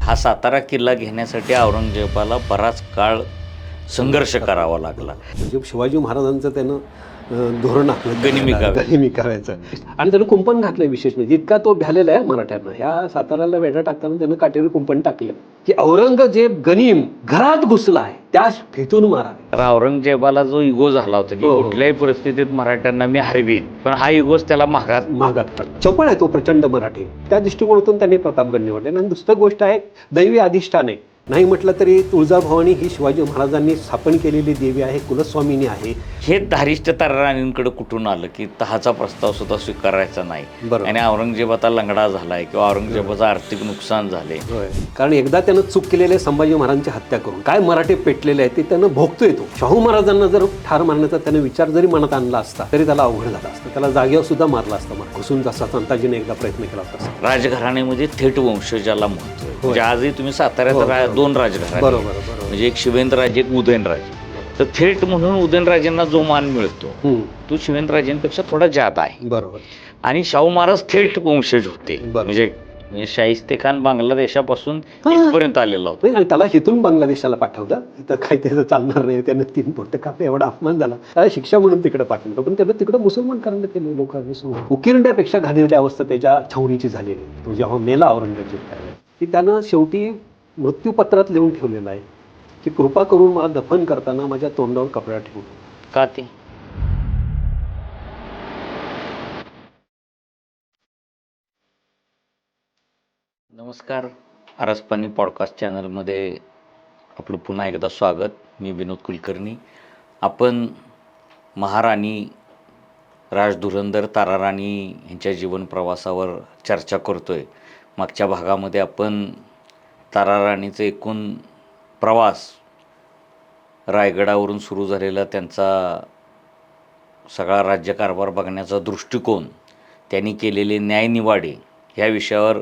हा सातारा किल्ला घेण्यासाठी औरंगजेबाला बराच काळ संघर्ष करावा लागला. म्हणजे शिवाजी महाराजांचं त्यानं धोरण आखलं, गनिमी गनिमी करायचं. आणि त्यानं कुंपण घातलं. विशेष म्हणजे इतका तो भ्यालेला आहे मराठ्यांना. ह्या साताऱ्याला वेढा टाकताना त्यानं काटेरी कुंपण टाकलं की औरंगजेब गनीम घरात घुसला आहे त्यास फेटून मारा. तर औरंगजेबाला जो इगो झाला होता की कुठल्याही परिस्थितीत मराठ्यांना मी हरवीन, पण हा इगोच त्याला मागात चपळ आहे तो प्रचंड मराठी. त्या दृष्टिकोनातून त्यांनी प्रतापगड निवडले. आणि दुसरी गोष्ट आहे दैवी अधिष्ठान आहे. नाही म्हटलं तरी तुळजाभवानी ही शिवाजी महाराजांनी स्थापन केलेली देवी आहे, कुलस्वामिनी आहे. हे धारिष्ट ताराराणींकडे कुठून आलं की तहाचा प्रस्ताव सुद्धा स्वीकारायचा नाही आणि औरंगजेब आता लंगडा झालाय किंवा औरंगजेबाचं आर्थिक नुकसान झाले. कारण एकदा त्यानं चूक केलेले संभाजी महाराजांची हत्या करून काय मराठे पेटलेले आहेत ते त्यानं भोगतोय. तो शाहू महाराजांना जर ठार मारण्याचा त्याने विचार जरी मनात आणला असता तरी त्याला अवघड झाला असतं. त्याला जागेवर सुद्धा मारला असता, घुसून जसा संताजीने एकदा प्रयत्न केला होता. राजघराण्यामध्ये थेट वंशजाला महत्व आहे. म्हणजे आजही तुम्ही साताऱ्यात दोन राजघराणे, बरोबर म्हणजे एक शिवेंद्रराजे एक उदयनराजे. तर थेट म्हणून उदयनराजेंना जो मान मिळतो तो शिवेंद्रराजेंपेक्षा थोडा जादा आहे. बरोबर. आणि शाहू महाराज थेट वंशज होते. म्हणजे शाहिस्तेखान बांगलादेशापासून इथपर्यंत आलेला होता. आणि त्याला हिथून बांगलादेशाला पाठवलं तर काही त्याचं चालणार नाही. त्यानं 3 बोटं कापले, एवढा अपमान झाला. त्याला शिक्षा म्हणून तिकडे पाठवलं, पण त्यानं तिकडे मुसलमान करायला केले लोकांनी. उकिरड्यापेक्षा घाणेरडी अवस्था त्याच्या छावणीची झालेली. तो जेव्हा मेला औरंगजेब त्यावेळेस, की त्यानं शेवटी मृत्यूपत्रात लिहून ठेवलेलं आहे की कृपा करून मला दफन करताना माझ्या तोंडावर कपडा ठेवू. का ते नमस्कार, आरसपानी पॉडकास्ट चॅनलमध्ये आपलं पुन्हा एकदा स्वागत. मी विनोद कुलकर्णी. आपण महाराणी राजधुरंदर ताराराणी यांच्या जीवन प्रवासावर चर्चा करतोय. मागच्या भागामध्ये आपण ताराराणीचा एकूण प्रवास, रायगडावरून सुरू झालेला त्यांचा सगळा राज्यकारभार बघण्याचा दृष्टिकोन, त्यांनी केलेले न्यायनिवाडे, ह्या विषयावर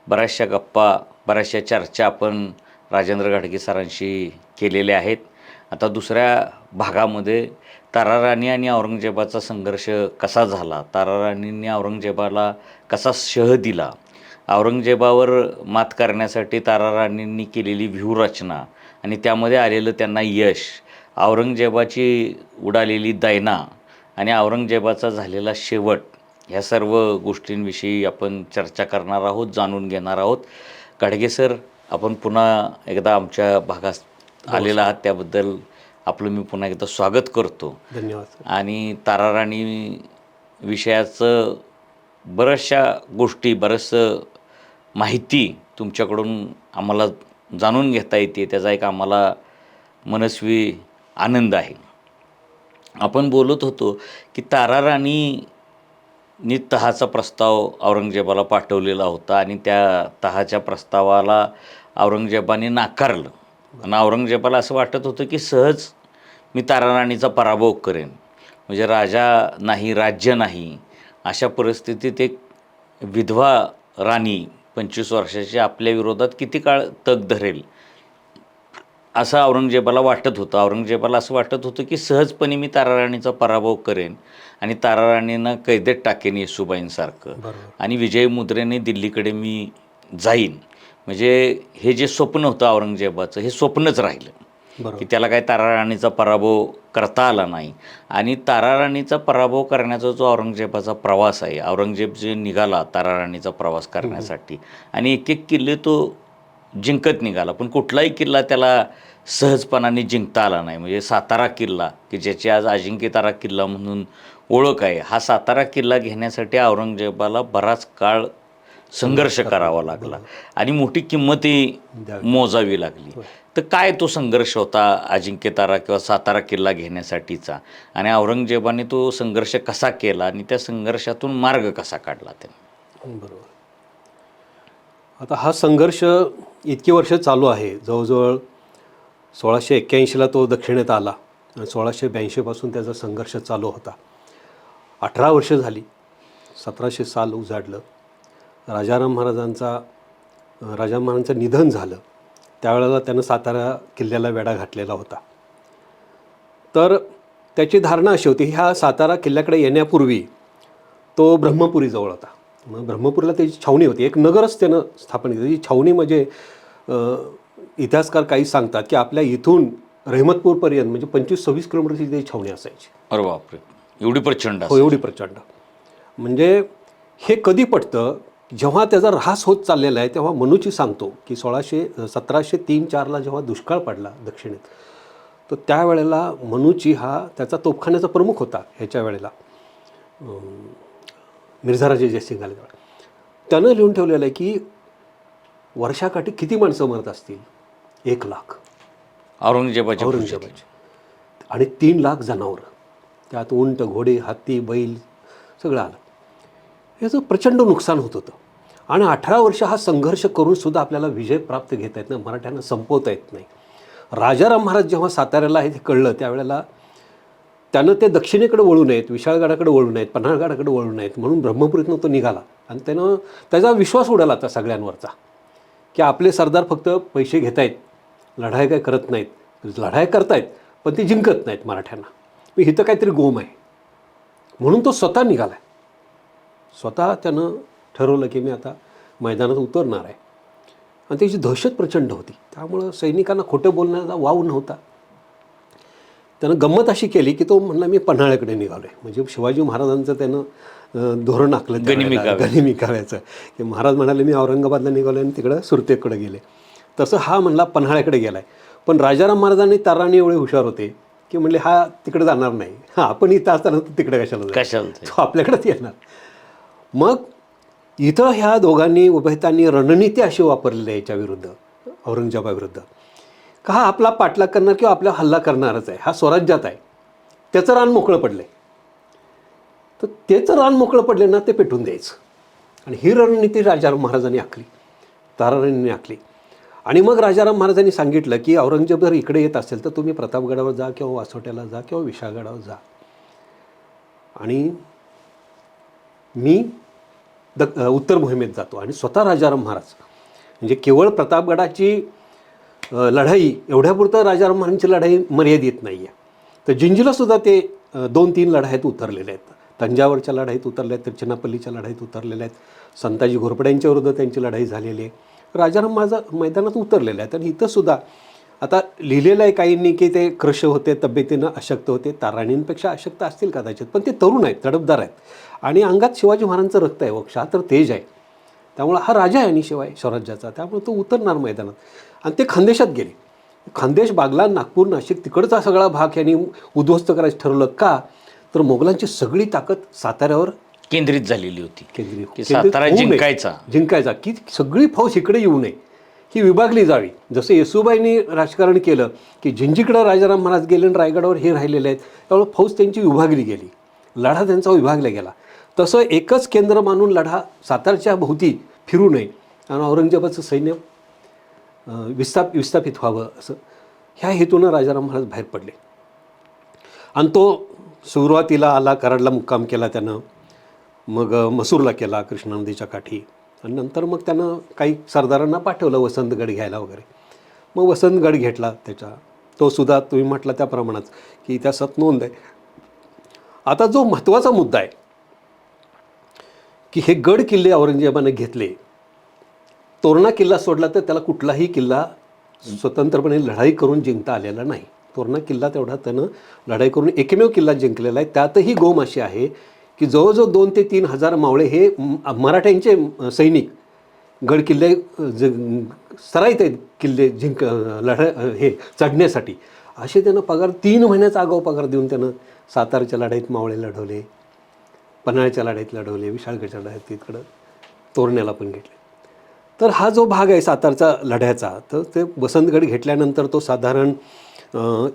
बऱ्याचशा गप्पा, बऱ्याचशा चर्चा आपण राजेंद्र घाडगे सरांशी केलेल्या आहेत. आता दुसऱ्या भागामध्ये ताराराणी आणि औरंगजेबाचा संघर्ष कसा झाला, ताराराणींनी औरंगजेबाला कसा शह दिला, औरंगजेबावर मात करण्यासाठी ताराराणींनी केलेली व्यूहरचना आणि त्यामध्ये आलेलं त्यांना यश, औरंगजेबाची उडालेली दैना आणि औरंगजेबाचा झालेला शेवट, ह्या सर्व गोष्टींविषयी आपण चर्चा करणार आहोत, जाणून घेणार आहोत. घाडगे सर, आपण पुन्हा एकदा आमच्या भागात आलेला आहात, त्याबद्दल आपलं मी पुन्हा एकदा स्वागत करतो. धन्यवाद. आणि ताराराणी विषयाचं बऱ्याचशा गोष्टी, बरंचसं माहिती तुमच्याकडून आम्हाला जाणून घेता येते, त्याचा एक आम्हाला मनस्वी आनंद आहे. आपण बोलत होतो की ताराराणींनी तहाचा प्रस्ताव औरंगजेबाला पाठवलेला होता आणि त्या तहाच्या प्रस्तावाला औरंगजेबाने नाकारलं. आणि औरंगजेबाला असं वाटत होतं की सहज मी ताराराणीचा पराभव करेन, म्हणजे राजा नाही, राज्य नाही, अशा परिस्थितीत एक विधवा राणी 25 वर्षाची आपल्या विरोधात किती काळ तग धरेल असं औरंगजेबाला वाटत होतं. औरंगजेबाला असं वाटत होतं की सहजपणे मी ताराराणीचा पराभव करेन आणि ताराराणींना कैदेत टाकेन येसूबाईंसारखं, आणि विजय मुद्रेने दिल्लीकडे मी जाईन. म्हणजे हे जे स्वप्न होतं औरंगजेबाचं, हे स्वप्नच राहिलं की त्याला काय ताराराणीचा पराभव करता आला नाही. आणि ताराराणीचा पराभव करण्याचा जो औरंगजेबाचा प्रवास आहे, औरंगजेब जे निघाला ताराराणीचा प्रवास करण्यासाठी आणि एक एक किल्ले तो जिंकत निघाला, पण कुठलाही किल्ला त्याला सहजपणाने जिंकता आला नाही. म्हणजे सातारा किल्ला, की ज्याची आज अजिंक्यतारा किल्ला म्हणून ओळख आहे, हा सातारा किल्ला घेण्यासाठी औरंगजेबाला बराच काळ संघर्ष करावा लागला आणि मोठी किंमतही मोजावी लागली. तर काय तो संघर्ष होता अजिंक्यतारा किंवा सातारा किल्ला घेण्यासाठीचा, आणि औरंगजेबाने तो संघर्ष कसा केला आणि त्या संघर्षातून मार्ग कसा काढला त्याने? बरोबर. आता हा संघर्ष इतकी वर्ष चालू आहे. जवळजवळ 1681ला तो दक्षिणेत आला आणि 1682पासून त्याचा संघर्ष चालू होता. 18 वर्ष झाली. 1700 साल उजाडलं. राजाराम महाराजांचं निधन झालं. त्यावेळेला त्यानं सातारा किल्ल्याला वेढा घातलेला होता. तर त्याची धारणा अशी होती, ह्या सातारा किल्ल्याकडे येण्यापूर्वी तो ब्रह्मपुरीजवळ होता. मग ब्रह्मपुरीला त्याची छावणी होती, एक नगरच त्यानं स्थापन केली. ती छावणी म्हणजे इतिहासकार काही सांगतात की आपल्या इथून रहमतपूरपर्यंत म्हणजे 25-26 किलोमीटरची ती छावणी असायची. अरे बापरे, एवढी प्रचंड हो, एवढी प्रचंड. म्हणजे हे कधी पटतं, जेव्हा त्याचा ऱ्हास होत चाललेला आहे तेव्हा मनूची सांगतो की 1703-4ला जेव्हा दुष्काळ पडला दक्षिणेत, तर त्यावेळेला मनूची हा त्याचा तोफखान्याचा प्रमुख होता ह्याच्या वेळेला, मिर्झाराजे जयसिंग आले तेव्हा. त्यानं लिहून ठेवलेलं आहे की वर्षाकाठी किती माणसं मरत असतील, 1,00,000 औरंगजेबाच्या औरंगजेबाची, आणि 3,00,000 जनावरं, त्यात उंट, घोडे, हत्ती, बैल सगळं आलं. याचं प्रचंड नुकसान होत होतं. आणि 18 वर्ष हा संघर्ष करून सुद्धा आपल्याला विजय प्राप्त घेता येत नाही, मराठ्यांना संपवता येत नाही. राजाराम महाराज जेव्हा साताऱ्याला हे कळलं त्यावेळेला त्यानं ते दक्षिणेकडे वळू नयेत, विशाळगडाकडे वळू नयेत, पन्हाळगडाकडे वळू नयेत म्हणून ब्रह्मपुरीतनं तो निघाला. आणि त्यानं त्याचा विश्वास उडाला आता सगळ्यांवरचा की आपले सरदार फक्त पैसे घेत आहेत, लढाई काय करत नाहीत, लढाई करतायत पण ते जिंकत नाहीत मराठ्यांना, मी इथं काहीतरी गोम आहे. म्हणून तो स्वतः निघाला आहे. स्वतः त्यानं ठरवलं की मी आता मैदानात उतरणार आहे. आणि त्याची दहशत प्रचंड होती, त्यामुळं सैनिकांना खोटं बोलण्याचा वाव नव्हता. त्यानं गंमत अशी केली की तो म्हणला मी पन्हाळ्याकडे निघालो आहे. म्हणजे शिवाजी महाराजांचं त्यानं धोरण आखलं गनिमिकाव्याचं, की महाराज म्हणाले मी औरंगाबादला निघालो आणि तिकडं सुरतेकडे गेले. तसं हा म्हणला पन्हाळ्याकडे गेला आहे. पण राजाराम महाराजांनी ताराणी एवढे हुशार होते की म्हणले हा तिकडे जाणार नाही, हा आपण इथं असताना तो तिकडे कशाला तो आपल्याकडेच येणार. मग इथं ह्या दोघांनी उभयतांनी रणनीती अशी वापरलेली आहे याच्या विरुद्ध, औरंगजेबाविरुद्ध, का हा आपला पाठलाग करणार किंवा आपला हल्ला करणारच आहे, हा स्वराज्यात आहे, त्याचं रान मोकळं पडलं आहे, तर त्याचं रान मोकळं पडलं ना ते पेटून द्यायचं. आणि ही रणनीती राजाराम महाराजांनी आखली, ताराराणींनी आखली. आणि मग राजाराम महाराजांनी सांगितलं की औरंगजेब जर इकडे येत असेल तर तुम्ही प्रतापगडावर जा किंवा वासोट्याला जा किंवा विशाळगडावर जा, आणि मी उत्तर मोहिमेत जातो. आणि स्वतः राजाराम महाराज म्हणजे केवळ प्रतापगडाची लढाई एवढ्यापुरतं राजाराम महाराजांची लढाई मर्यादित नाही आहे, तर जिंजीलासुद्धा ते 2-3 लढाईत उतरलेले आहेत. तंजावरच्या लढाईत उतरले आहेत, तिरुचिनापल्लीच्या लढाईत उतरलेले आहेत, संताजी घोरपड्यांच्या विरुद्ध त्यांची लढाई झालेली आहे. राजाराम महाराज मैदानात उतरलेले आहेत. आणि इथंसुद्धा आता लिहिलेलं आहे काहींनी की ते क्रश होते, तब्येतीनं अशक्त होते, ताराणींपेक्षा अशक्त असतील कदाचित, पण ते तरुण आहेत, तडफदार आहेत, आणि अंगात शिवाजी महाराजांचं रक्त आहे, क्षात्र तेज आहे, त्यामुळं हा राजा आहे आणि शिवाय स्वराज्याचा, त्यामुळे तो उतरणार मैदानात. आणि ते खानदेशात गेले. खानदेश, बागलाण, नागपूर, नाशिक तिकडचा सगळा भाग यांनी उद्ध्वस्त करायचं ठरवलं. का तर मोगलांची सगळी ताकद साताऱ्यावर केंद्रित झालेली होती, केंद्रित सातारा जिंकायचा, की सगळी फौज इकडे येऊ नये, ही विभागली जावी. जसं येसूबाईंनी राजकारण केलं की जिंजीकडं राजाराम महाराज गेले आणि रायगडावर हे राहिलेले आहेत, त्यामुळे फौज त्यांची विभागली गेली, लढा त्यांचा विभागला गेला. तसं एकच केंद्र मानून लढा सातारच्या भोवती फिरू नये आणि औरंगजेबाचं सैन्य विस्थापित व्हावं, असं ह्या हेतूनं राजाराम महाराज बाहेर पडले. आणि तो सुरुवातीला आला, कराडला मुक्काम केला त्यानं, मग मसूरला केला कृष्णा नदीच्या काठी, आणि नंतर मग त्यानं काही सरदारांना पाठवलं वसंतगड घ्यायला वगैरे. मग वसंतगड घेतला त्याचा, तो सुद्धा तुम्ही म्हटला त्याप्रमाणेच की इतिहासात नोंद आहे. आता जो महत्त्वाचा मुद्दा आहे की हे गड किल्ले औरंगजेबाने घेतले, तोरणा किल्ला सोडला तर त्याला कुठलाही किल्ला स्वतंत्रपणे लढाई करून जिंकता आलेला नाही. तोरणा किल्ला तेवढा त्यानं लढाई करून एकमेव किल्ला जिंकलेला आहे. त्यातही गोम अशी आहे की जवळजवळ 2,000 ते 3,000 मावळे हे मराठ्यांचे सैनिक गड किल्ले सराईत आहेत, किल्ले हे चढण्यासाठी, असे त्यानं पगार 3 महिन्याचा आगाऊ पगार देऊन त्यानं सातारच्या लढाईत मावळे लढवले, पन्हाळ्याच्या लढाईत लढवले, विशाळगडच्या लढाईत तिकडं तोरण्याला पण घेतले. तर हा जो भाग आहे सातारचा लढ्याचा, तर ते वसंतगड घेतल्यानंतर तो साधारण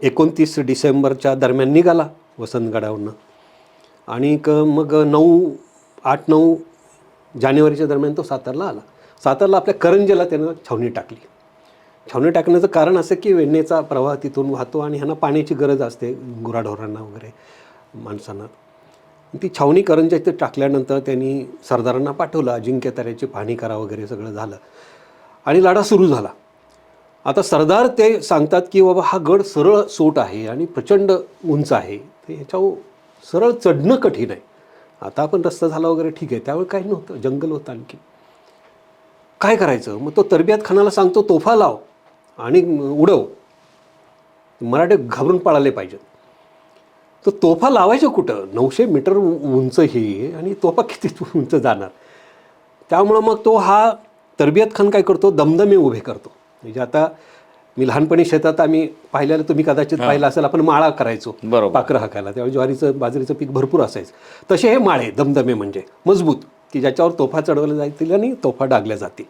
29 डिसेंबरच्या दरम्यान निघाला वसंतगडावरनं. आणि मग 8-9 जानेवारीच्या दरम्यान तो सातारला आला. सातारला आपल्या करंजेला त्यानं छावणी टाकली. छावणी टाकण्याचं कारण असं की वेण्णेचा प्रवाह तिथून वाहतो आणि ह्यांना पाण्याची गरज असते गुराढोरांना वगैरे माणसांना. ती छावणी करंजा इथे टाकल्यानंतर त्यांनी सरदारांना पाठवलं, अजिंक्यताऱ्याची पाहणी करा वगैरे सगळं झालं आणि लढा सुरू झाला. आता सरदार ते सांगतात की बाबा हा गड सरळ सोट आहे आणि प्रचंड उंच आहे, तर ह्याच्यावर सरळ चढणं कठीण आहे. आता आपण रस्ता झाला वगैरे ठीक आहे, त्यावेळी काही नव्हतं, जंगल होतं आणखी. काय करायचं? मग तो तरबियत खानाला सांगतो तोफा लाव आणि उडव. मराठे घाबरून पळाले पाहिजेत. तर तोफा लावायचं कुठं? 900 मीटर उंच ही आणि तोफा किती उंच जाणार? त्यामुळं मग तो हा तरबियत खान काय करतो, दमदमे उभे करतो. म्हणजे आता मी लहानपणी शेतात आम्ही पाहिलेलं, तुम्ही कदाचित पाहिलं असेल, आपण माळा करायचो बरोबर. पाखरं हाकायला. त्यावेळी ज्वारीचं बाजरीचं पीक भरपूर असायचं. तसे हे माळे दमदमे म्हणजे मजबूत, की ज्याच्यावर तोफा चढवल्या जातील आणि तोफा डागल्या जातील.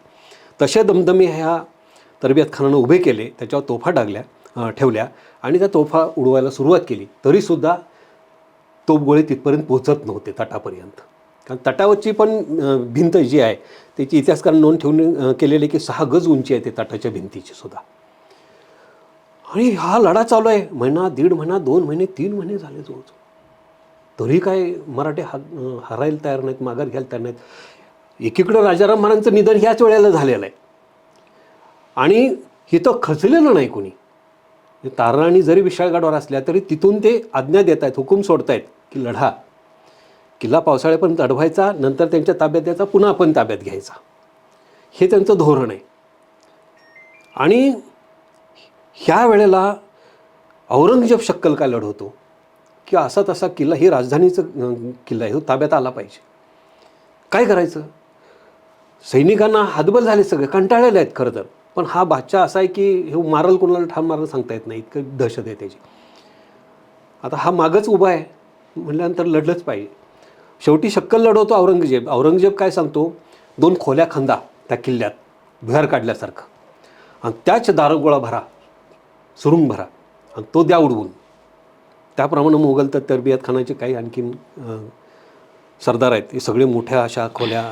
तसे दमदमे ह्या तरबियत खानानं उभे केले, त्याच्यावर तोफा ठेवल्या आणि त्या तोफा उडवायला सुरुवात केली. तरीसुद्धा तोफगोळे तिथपर्यंत पोहोचत नव्हते तटापर्यंत. कारण तटावरची पण भिंत जी आहे त्याची इतिहासकारांनी नोंद ठेवून केलेली की 6 गज उंची आहे ते तटाच्या भिंतीची सुद्धा. आणि हा लढा चालू आहे, महिना, 1.5 महिना, 2 महिने, 3 महिने झाले जवळजवळ. तरी काय मराठे हरायला तयार नाहीत, माघार घ्यायला तयार नाहीत. एकीकडं राजाराम महाराजांचं निधन ह्याच वेळेला झालेलं आहे आणि इथं खचलेलं नाही कोणी. तारराणी जरी विशाळगडावर असल्या तरी तिथून ते आज्ञा देत आहेत, हुकूम सोडतायत की लढा. किल्ला पावसाळ्यापर्यंत अडवायचा, नंतर त्यांच्या ताब्यात द्यायचा, पुन्हा आपण ताब्यात घ्यायचा. हे त्यांचं धोरण आहे. आणि ह्या वेळेला औरंगजेब शक्कल काय लढवतो की असा तसा किल्ला, ही राजधानीचं किल्ला आहे, तो ताब्यात आला पाहिजे. काय करायचं? सैनिकांना हातबल झाले, सगळे कंटाळलेले आहेत खरं तर. पण हा बादशाह असा आहे की हे मारल, कोणाला ठाम मारल सांगता येत नाही, इतकं दहशत आहे त्याची. आता हा मागच उभा आहे म्हटल्यानंतर लढलंच पाहिजे. शेवटी शक्कल लढवतो औरंगजेब. औरंगजेब काय सांगतो, 2 खोल्या खंदा त्या किल्ल्यात भुयार काढल्यासारखं, आणि त्याच दारुगोळा भरा, सुरुंग भरा आणि तो द्या उडवून. त्याप्रमाणे मोगल तर तरबियत खानाचे काही आणखीन सरदार आहेत, ते सगळे मोठ्या अशा खोल्या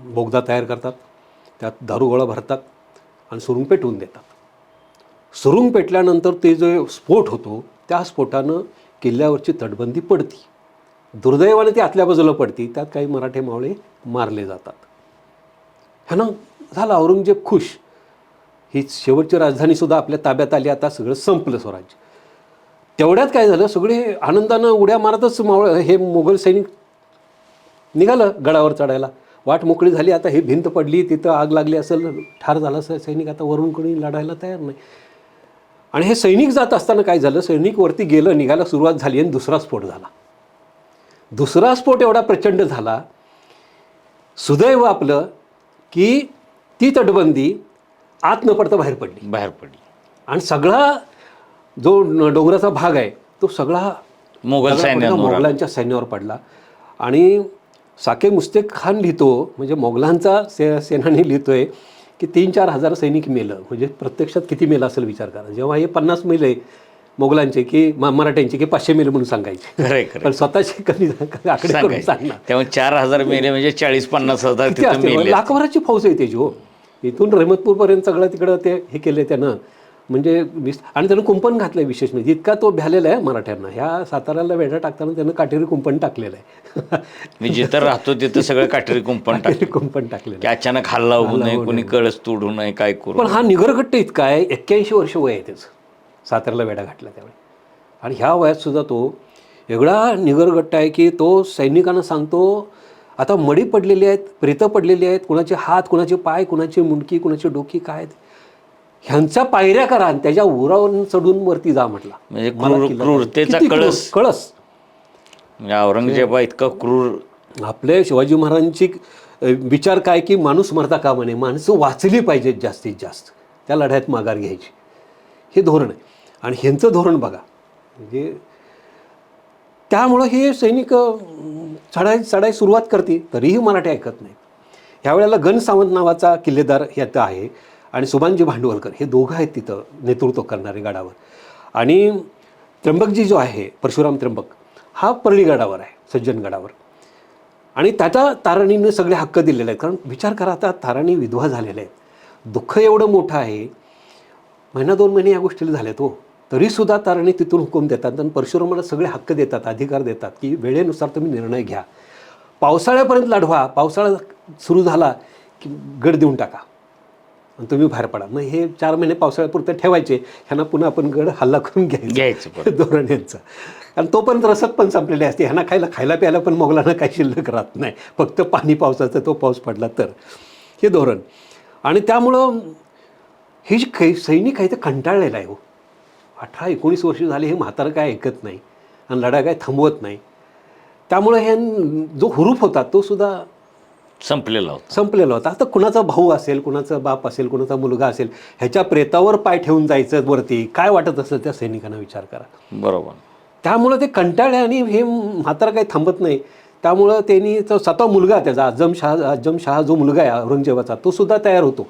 बोगदा तयार करतात, त्यात दारुगोळा भरतात आणि सुरुंग पेटवून देतात. सुरुंग पेटल्यानंतर ते जो स्फोट होतो, त्या स्फोटानं किल्ल्यावरची तटबंदी पडती. दुर्दैवाने ती आतल्या बाजूला पडती, त्यात काही मराठे मावळे मारले जातात. ह्यानं झाला औरंगजेब खुश, ही शेवटची राजधानीसुद्धा आपल्या ताब्यात आली, आता सगळं संपलं स्वराज्य. तेवढ्यात काय झालं, सगळे आनंदानं उड्या मारतच हे मोगल सैनिक निघालं गडावर चढायला. वाट मोकळी झाली, आता ही भिंत पडली, तिथं आग लागली असेल, ठार झाला असेल सैनिक, आता वरून कोणी लढायला तयार नाही. आणि हे सैनिक जात असताना काय झालं, सैनिक वरती गेलं, निघायला सुरुवात झाली आणि दुसरा स्फोट झाला. दुसरा स्फोट एवढा प्रचंड झाला, सुदैव आपलं की ती तटबंदी आत न पडता बाहेर पडली. आणि सगळा जो डोंगराचा भाग आहे तो सगळा मोगलांच्या सैन्यावर पडला. आणि साके मुस्तेक खान लिहितो, म्हणजे मोगलांचा सेनानी लिहितोय की 3-4 हजार सैनिक मेलं. म्हणजे प्रत्यक्षात किती मेलं असेल विचार करा. जेव्हा हे 50 मेले मोगलांचे की मराठ्यांचे की 500 मेले म्हणून सांगायचे, पण स्वतःचे कमी आकडे करून सांगणार. तेव्हा 4,000 मेले म्हणजे 40-50 हजार लाखभराची फौज आहे त्याची. हो, इथून रहमतपूरपर्यंत सगळं तिकडं ते हे केलं त्यानं. म्हणजे आणि त्यानं कुंपण घातलं आहे. विशेष म्हणजे इतका तो भ्यालेला आहे मराठ्यांना. ह्या साताऱ्याला वेढा टाकताना त्यानं काटेरी कुंपण टाकलेलं आहे. मी जिथं राहतो तिथं सगळं काटेरी कुंपण टाकलेलं, की अचानक हल्ला होऊ नये, कोणी कळस तोडू नये, काय करू. पण हा निगरगट्ट इतका आहे, 81 वर्ष वय आहे त्याचं, साताऱ्याला वेढा घातला त्यावेळी. आणि ह्या वयात सुद्धा तो एवढा निगरगट्ट आहे की तो सैनिकांना सांगतो, आता मडी पडलेली आहेत, प्रेतं पडलेली आहेत, कुणाचे हात, कुणाचे पाय, कुणाची मुंडकी, कुणाची डोकी, काय ह्यांच्या पायऱ्या करा आणि त्याच्या उरावरून चढून वरती जा म्हटला. म्हणजे क्रूरतेचा कळस. औरंगजेबा इतका क्रूर. आपल्या शिवाजी महाराजांची विचार काय की माणूस मरता कामा नये, माणसं वाचली पाहिजेत जास्तीत जास्त, त्या लढ्यात माघार घ्यायची, हे धोरण आहे. आणि ह्यांचं धोरण बघा, म्हणजे त्यामुळं हे सैनिक चढाई सुरुवात करते, तरीही मराठी ऐकत नाहीत. ह्यावेळेला गण सावंत नावाचा किल्लेदार ह्यात आहे आणि सुभानजी भांडवलकर, हे दोघं आहेत तिथं नेतृत्व करणारे गडावर. आणि त्र्यंबकजी जो आहे, परशुराम त्र्यंबक, हा परळी गडावर आहे, सज्जन गडावर. आणि त्याचा ताराणीनं सगळे हक्क दिलेले आहेत. कारण विचार करा, आता ताराणी विधवा झालेल्या आहेत, दुःख एवढं मोठं आहे, 1-2 महिने या गोष्टीला झाले तो, तरीसुद्धा ताराणी तिथून हुकूम देतात आणि परशुरामाला सगळे हक्क देतात, अधिकार देतात की वेळेनुसार तुम्ही निर्णय घ्या, पावसाळ्यापर्यंत लढवा, पावसाळा सुरू झाला की गड देऊन टाका आणि तुम्ही बाहेर पडा. मग हे 4 महिने पावसाळ्यापुरते ठेवायचे, ह्यांना पुन्हा आपण गड हल्ला करून घ्यायचं धोरण यांचं. आणि तोपर्यंत रसद पण संपलेली असते, ह्यांना खायला प्यायला पण मोगलांना काही शिल्लक राहत नाही, फक्त पाणी पावसाचं, तो पाऊस पडला तर. हे धोरण. आणि त्यामुळं हे जे सैनिक आहे ते कंटाळलेलं आहे हो. 18-19 वर्ष झाली हे म्हातारं काय ऐकत नाही आणि लढा काय थांबवत नाही. त्यामुळं हे जो हुरूप होता तो सुद्धा संपलेला होता. संपलेला होता. आता कुणाचा भाऊ असेल, कुणाचा बाप असेल, कुणाचा मुलगा असेल, ह्याच्या प्रेतावर पाय ठेवून जायचं वरती, काय वाटत असेल त्या सैनिकांना विचार करा. बरोबर. त्यामुळं ते कंटाळले आणि हे म्हातारा काही थांबत नाही. त्यामुळं त्यांनी तो स्वतः मुलगा त्याचा आजमशहा जो मुलगा आहे औरंगजेबाचा, तो सुद्धा तयार होतो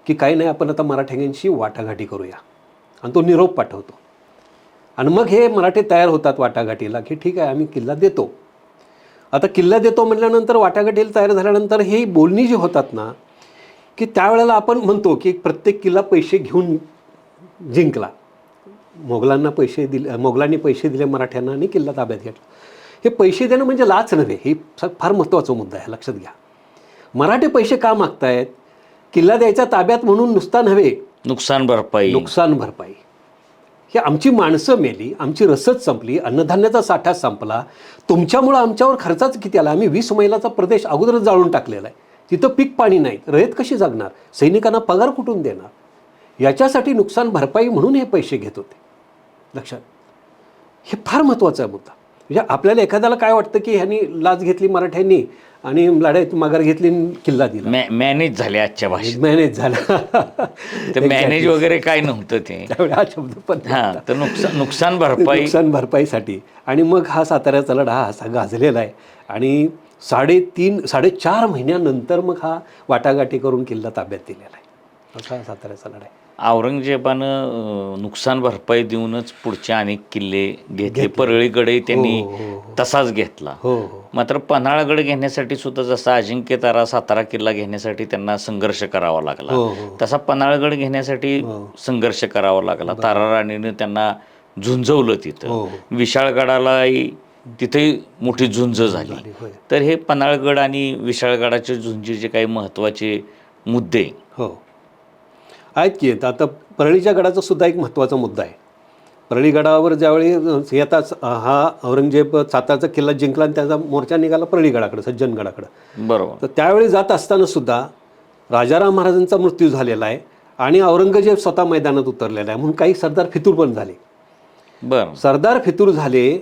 की काही नाही, आपण आता मराठ्यांशी वाटाघाटी करूया. आणि तो निरोप पाठवतो. आणि मग हे मराठे तयार होतात वाटाघाटीला की ठीक आहे आम्ही किल्ला देतो. आता किल्ला देतो म्हटल्यानंतर वाटाघाटीला तयार झाल्यानंतर ही बोलणी जी होतात ना, की त्यावेळेला आपण म्हणतो की प्रत्येक किल्ला पैसे घेऊन जिंकला. मोगलांनी पैसे दिले मराठ्यांना आणि किल्ला ताब्यात घेतला. हे पैसे देणं म्हणजे लाच नव्हे, हे फार महत्त्वाचा मुद्दा आहे, लक्षात घ्या. मराठे पैसे का मागतायत? किल्ला द्यायचा ताब्यात म्हणून नुसता नव्हे, नुकसान भरपाई. हे आमची माणसं मेली, आमची रसद संपली, अन्नधान्याचा साठा संपला, तुमच्यामुळं आमच्यावर खर्चाच किती आला. आम्ही 20 मैलाचा प्रदेश अगोदरच जाळून टाकलेला आहे. तिथं पीक पाणी नाही, रयत कशी जगणार, सैनिकांना पगार कुठून देणार. याच्यासाठी नुकसान भरपाई म्हणून हे पैसे घेत होते. लक्षात, हे फार महत्त्वाचा मुद्दा. म्हणजे आपल्याला एखाद्याला काय वाटतं की ह्यांनी लाच घेतली मराठ्यांनी आणि लढाईत माघार घेतली, किल्ला दिला, मॅनेज झाले आजच्या भाषेत. मॅनेज झाला. ते मॅनेज वगैरे काय नव्हतं ते. त्यावेळी हा शब्द पण हां, तर नुकसान भरपाईसाठी. आणि मग हा साताऱ्याचा लढा असा गाजलेला आहे. आणि 3.5-4 महिन्यानंतर मग हा वाटाघाटी करून किल्ला ताब्यात दिलेला आहे. असा साताऱ्याचा लढा आहे. औरंगजेबानं नुकसान भरपाई देऊनच पुढचे अनेक किल्ले घेतले. परळीगडही त्यांनी तसाच घेतला. मात्र पन्हाळगड घेण्यासाठी सुद्धा जसा अजिंक्यतारा सातारा किल्ला घेण्यासाठी त्यांना संघर्ष करावा लागला, तसा पन्हाळगड घेण्यासाठी संघर्ष करावा लागला. तारा राणीने त्यांना झुंजवलं तिथं. विशाळगडालाही तिथे मोठी झुंज झाली. तर हे पन्हाळगड आणि विशाळगडाच्या झुंजीचे काही महत्त्वाचे मुद्दे आहेत की. आता परळीच्या गडाचा सुद्धा एक महत्त्वाचा मुद्दा आहे. परळी गडावर ज्यावेळी येताच हा औरंगजेब सातारचा किल्ला जिंकला आणि त्याचा मोर्चा निघाला परळी गडाकडे, सज्जनगडाकडं. बरोबर. तर त्यावेळी जात असताना सुद्धा राजाराम महाराजांचा मृत्यू झालेला आहे आणि औरंगजेब स्वतः मैदानात उतरलेला आहे म्हणून काही सरदार फितूर पण झाले. बरं. सरदार फितूर झाले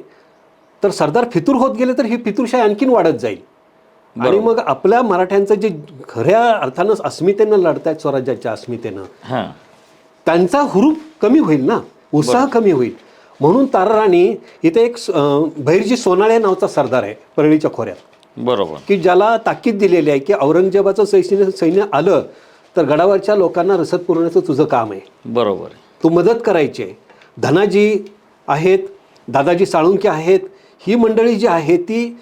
तर सरदार फितूर होत गेले तर ही फितूरशाही आणखीन वाढत जाईल. आणि मग आपल्या मराठ्यांचं जे खऱ्या अर्थानं अस्मितेनं लढतायत, स्वराज्याच्या अस्मितेनं, त्यांचा हुरूप कमी होईल ना, उत्साह कमी होईल. म्हणून ताराराणी इथे एक भैरजी सोनाळे नावाचा सरदार आहे परळीच्या खोऱ्यात. बरोबर. की ज्याला ताकीद दिलेली आहे की औरंगजेबाचं सैन्य आलं तर गडावरच्या लोकांना रसद पुरवण्याचं तुझं काम आहे. बरोबर. तू मदत करायची आहे. धनाजी आहेत, दादाजी साळुंखे आहेत, ही मंडळी जी आहे ती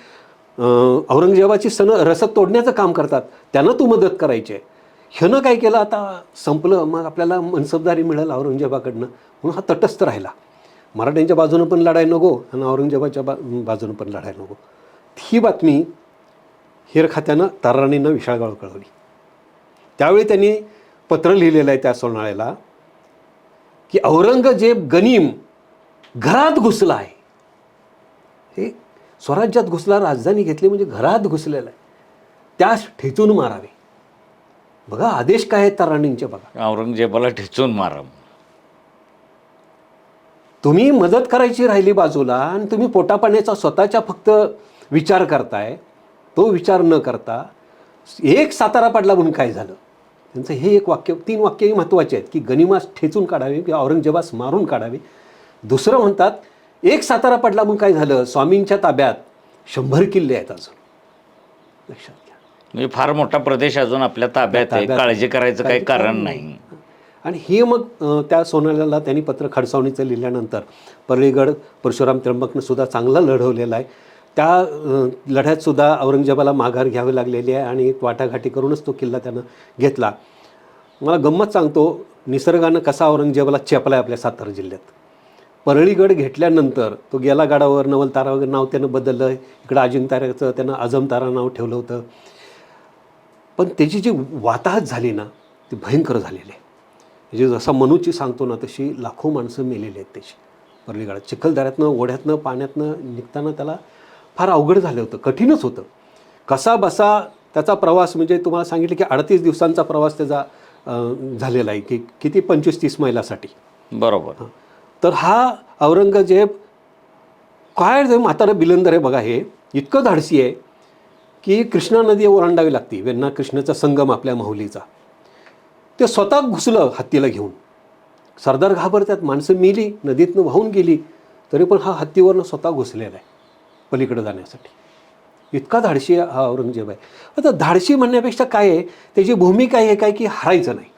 औरंगजेबाची रसद तोडण्याचं काम करतात, त्यांना तू मदत करायची आहे. ह्यानं काय केलं, आता संपलं, मग आपल्याला मनसबदारी मिळेल औरंगजेबाकडनं म्हणून हा तटस्थ राहिला. मराठ्यांच्या बाजूनं पण लढाई नको आणि औरंगजेबाच्या बाजूनं पण लढाई नको. ही बातमी हेर खात्यानं ताराराणींना विशाळगडावर कळवली. त्यावेळी त्यांनी पत्र लिहिलेलं आहे त्या सोनाळ्याला की औरंगजेब गनीम घरात घुसला आहे. हे स्वराज्यात घुसला, राजधानी घेतली म्हणजे घरात घुसलेला आहे, त्यास ठेचून मारावे. बघा आदेश काय आहेत ताराराणींचे. बघा, औरंगजेबाला ठेचून मारा. तुम्ही मदत करायची राहिली बाजूला आणि तुम्ही पोटापाण्याचा स्वतःच्या फक्त विचार करताय. तो विचार न करता एक सातारा पडला म्हणून काय झालं. त्यांचं हे एक वाक्य, 3 वाक्यही महत्त्वाचे आहेत की गनिमास ठेचून काढावे किंवा औरंगजेबास मारून काढावे. दुसरं म्हणतात एक सातारा पडला म्हणून काय झालं, स्वामींच्या ताब्यात 100 किल्ले आहेत अजून. लक्षात घ्या, म्हणजे फार मोठा प्रदेश अजून आपल्या ताब्यात आहे, काळजी करायचं काही कारण नाही. आणि हे मग त्या सोनाल्याला त्यांनी पत्र खडसावणीचं लिहिल्यानंतर परळीगड परशुराम त्र्यंबकनं सुद्धा चांगला लढवलेला आहे. त्या लढ्यात सुद्धा औरंगजेबाला माघार घ्यावी लागलेली आहे आणि वाटाघाटी करूनच तो किल्ला त्यानं घेतला. मला गंमत सांगतो, निसर्गानं कसा औरंगजेबाला चेपला आहे आपल्या सातारा जिल्ह्यात. परळीगड घेतल्यानंतर तो गेला गडावर, नवलतारा वगैरे नाव त्यानं बदललं, इकडं अजिंक्यताऱ्याचं त्यानं आजमतारा नाव ठेवलं होतं. पण त्याची जी वाताहत झाली ना ती भयंकर झालेली आहे. म्हणजे जसा मनूची सांगतो ना तशी लाखो माणसं मेलेली आहेत त्याची. परळीगडात चिखलदऱ्यातनं, ओढ्यातनं, पाण्यातनं निघताना त्याला फार अवघड झालं होतं, कठीणच होतं. कसा बसा त्याचा प्रवास म्हणजे तुम्हाला सांगितलं की 38 दिवसांचा प्रवास त्याचा झालेला आहे की किती 25-30 मैलासाठी. बरोबर. तर हा औरंगजेब काय म्हातारं बिलंदर आहे बघा, हे इतकं धाडसी आहे की कृष्णा नदी ओलांडावी लागते, वेण्णा कृष्णाचा संगम आपल्या माहुलीचा. ते स्वतः घुसलं हत्तीला घेऊन. सरदार घाबरतात, माणसं मेली, नदीतनं वाहून गेली, तरी पण हा हत्तीवरनं स्वतः घुसलेला आहे पलीकडे जाण्यासाठी. इतका धाडशी हा औरंगजेब आहे. आता धाडशी म्हणण्यापेक्षा काय आहे, त्याची भूमिका आहे काय की हारायचं नाही.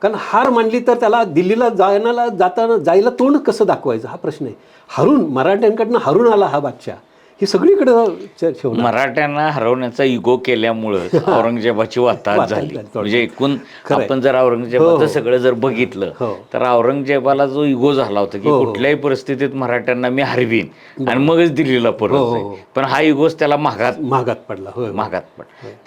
कारण हार मांडली तर त्याला दिल्लीला जायला तोंड कसं दाखवायचं हा प्रश्न आहे. मराठ्यांकडनं हरून आला हा बादशाह, ही सगळीकडं ठेवणार. मराठ्यांना हरवण्याचा इगो केल्यामुळं औरंगजेबाची वाताहत झाली. म्हणजे एकूण आपण जर औरंगजेबाचं सगळं जर बघितलं तर औरंगजेबाला जो इगो झाला होता की कुठल्याही परिस्थितीत मराठ्यांना मी हरवीन आणि मगच दिल्लीला परत जाईल, पण हा इगोच त्याला महागात पडला.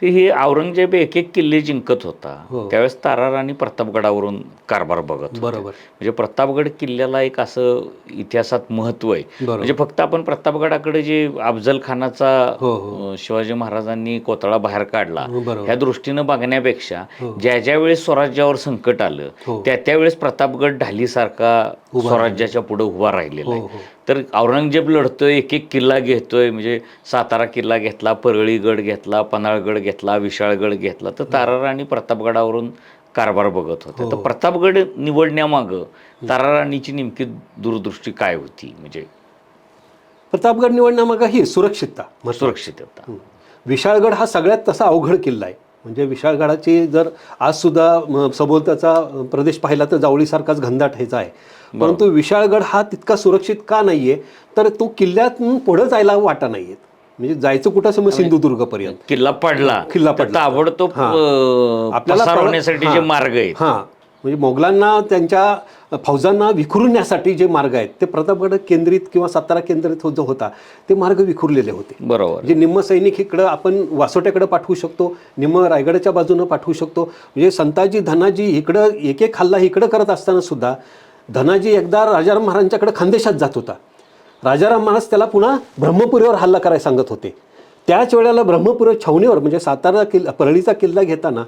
ते ही औरंगजेब एक एक किल्ले जिंकत होता. त्यावेळेस तारार आणि प्रतापगडावरून कारभार बघत होता. बरोबर. म्हणजे प्रतापगड किल्ल्याला एक असं इतिहासात महत्व आहे. म्हणजे फक्त आपण प्रतापगडाकडे जे अफजल खानाचा शिवाजी महाराजांनी कोतळा बाहेर काढला ह्या दृष्टीनं बघण्यापेक्षा ज्या वेळेस स्वराज्यावर संकट आलं त्यावेळेस प्रतापगड ढालीसारखा स्वराज्याच्या पुढे उभा राहिलेला आहे. तर औरंगजेब लढतोय, एक एक किल्ला घेतोय. म्हणजे सातारा किल्ला घेतला, परळीगड घेतला, पन्हाळगड घेतला, विशाळगड घेतला. तर तारार आणि प्रतापगडावरून कारभार बघत होते. तर प्रतापगड निवडण्यामागं ताराराणीची नेमकी दूरदृष्टी काय होती? म्हणजे प्रतापगड निवडण्यामागं ही सुरक्षितता. विशाळगड हा सगळ्यात तसा अवघड किल्ला आहे. म्हणजे विशाळगडाची जर आज सुद्धा सभोवताचा प्रदेश पाहिला तर जावळीसारखाच घनदाट ह्याचा आहे. परंतु विशाळगड हा तितका सुरक्षित का नाहीये, तर तो किल्ल्यातून पुढे जायला वाटा नाहीयेत. म्हणजे जायचं कुठं समज सिंधुदुर्गपर्यंत किल्ला पडला ताबडतोब आपल्याला पळवण्यासाठी जे मार्ग आहेत, म्हणजे मोगलांना त्यांच्या फौजांना विखुरण्यासाठी जे मार्ग आहेत ते प्रतापगड केंद्रित किंवा सातारा केंद्रित जो होता ते मार्ग विखुरलेले होते. बरोबर. म्हणजे निम्म सैनिक इकडं आपण वासोट्याकडे पाठवू शकतो, निम्म रायगडच्या बाजूनं पाठवू शकतो. म्हणजे संताजी धनाजी इकडं एक एक हल्ला इकडं करत असताना सुद्धा धनाजी एकदा राजाराम महाराजांच्याकडे खानदेशात जात होता. राजाराम महाराज त्याला पुन्हा ब्रह्मपुरीवर हल्ला करायला सांगत होते. त्याच वेळेला ब्रह्मपुरी छावणीवर म्हणजे सातारा किल्ला परळीचा किल्ला घेताना